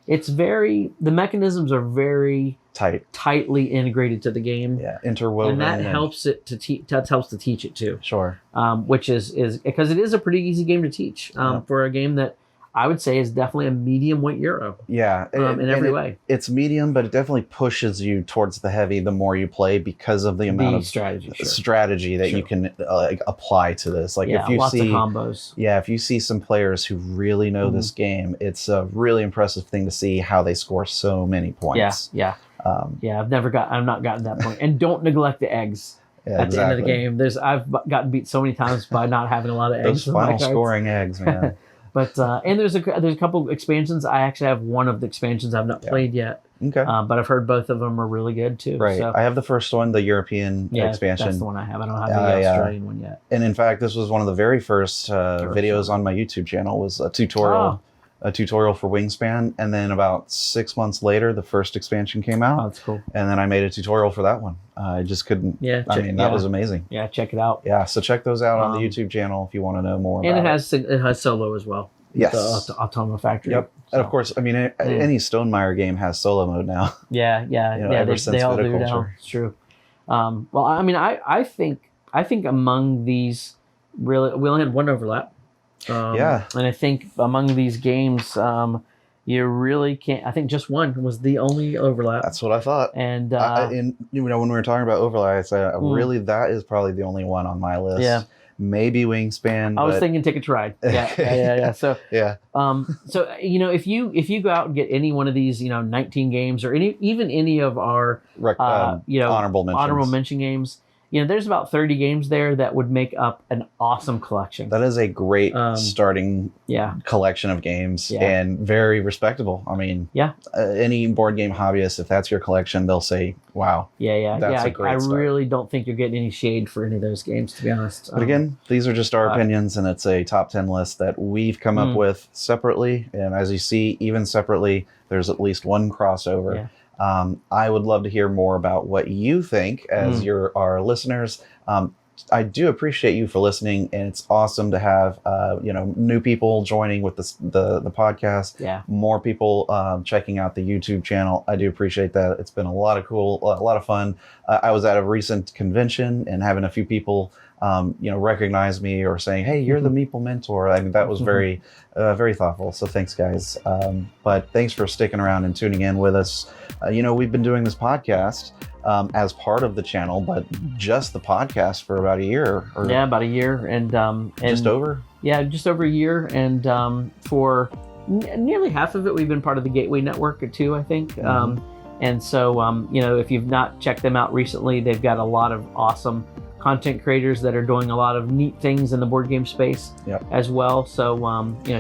the mechanisms are very tightly integrated to the game. Yeah, interwoven. And that helps it that helps to teach it too. Sure. Which is because it is a pretty easy game to teach for a game that I would say is definitely a medium weight Euro. Yeah. In every way. It's medium, but it definitely pushes you towards the heavy the more you play, because of the amount of strategy that you can apply to this. If you lots see of combos. Yeah, if you see some players who really know this game, it's a really impressive thing to see how they score so many points. Yeah. Yeah, I've not gotten that point. And don't neglect the eggs Yeah, at the end of the exactly. game. I've gotten beat so many times by not having a lot of eggs. Those final scoring eggs, man. But and there's a couple expansions. I actually have one of the expansions I've not played yet. Okay. But I've heard both of them are really good too. Right. So, I have the first one, the European expansion. That's the one I have. I don't have the Australian one yet. And in fact, this was one of the very first videos on my YouTube channel. Was a tutorial. A tutorial for Wingspan, and then about 6 months later, the first expansion came out. Oh, that's cool. And then I made a tutorial for that one. I just couldn't. Yeah, that was amazing. Yeah, check it out. Yeah, so check those out on the YouTube channel if you want to know more. And about it has solo as well. Yes, the Automa Factory. Yep, so. And of course, I mean, any Stonemeyer game has solo mode now. Yeah. They all do now. It's true. Well, I mean, I think among these, really, we only had one overlap. And I think among these games, you really can't. I think just one was the only overlap. That's what I thought. And when we were talking about overlap, I said really that is probably the only one on my list. Yeah. Maybe Wingspan. I was thinking Ticket to Ride. Yeah. So so if you go out and get any one of these 19 games or even any of our honorable mention games. There's about 30 games there that would make up an awesome collection. That is a great starting collection of games and very respectable. I mean, any board game hobbyist, if that's your collection, they'll say, wow. That's a great start. I really don't think you're getting any shade for any of those games, to be honest. But again, these are just our opinions, and it's a top 10 list that we've come up with separately. And as you see, even separately, there's at least one crossover. Yeah. I would love to hear more about what you think as our listeners. I do appreciate you for listening, and it's awesome to have new people joining with the podcast. Yeah, more people checking out the YouTube channel. I do appreciate that. It's been a lot of fun. I was at a recent convention and having a few people recognize me or saying, "Hey, you're the Meeple Mentor." I mean, that was very thoughtful. So thanks, guys. But thanks for sticking around and tuning in with us. We've been doing this podcast as part of the channel, but just the podcast for about a year. About a year, and just over. Yeah, just over a year, and for nearly half of it, we've been part of the Gateway Network too, I think. And so, if you've not checked them out recently, they've got a lot of awesome content creators that are doing a lot of neat things in the board game space as well. So,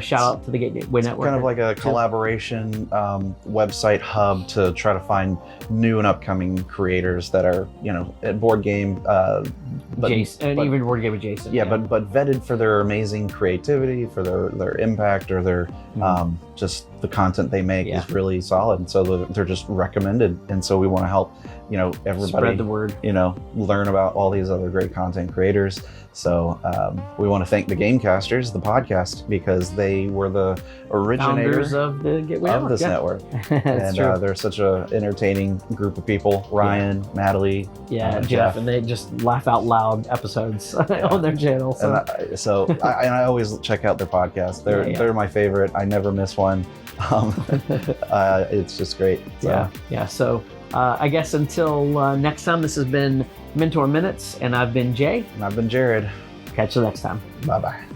shout out to the Gateway Network. Kind of like a collaboration website hub to try to find new and upcoming creators that are, at board game, even board game adjacent. But vetted for their amazing creativity, for their impact, or their just the content they make is really solid. And so they're just recommended. And so we want to help, everybody spread the word, learn about all these other great content creators. So we want to thank the Gamecasters, the podcast, because they were the originators of the Gateway of this network. And they're such an entertaining group of people. Ryan, Natalie, Jeff, and they just laugh out loud episodes on their channel. So and I always check out their podcast. They're my favorite. I never miss one. It's just great. So. So I guess until next time, this has been Mentor Minutes, and I've been Jay. And I've been Jared. Catch you next time. Bye-bye.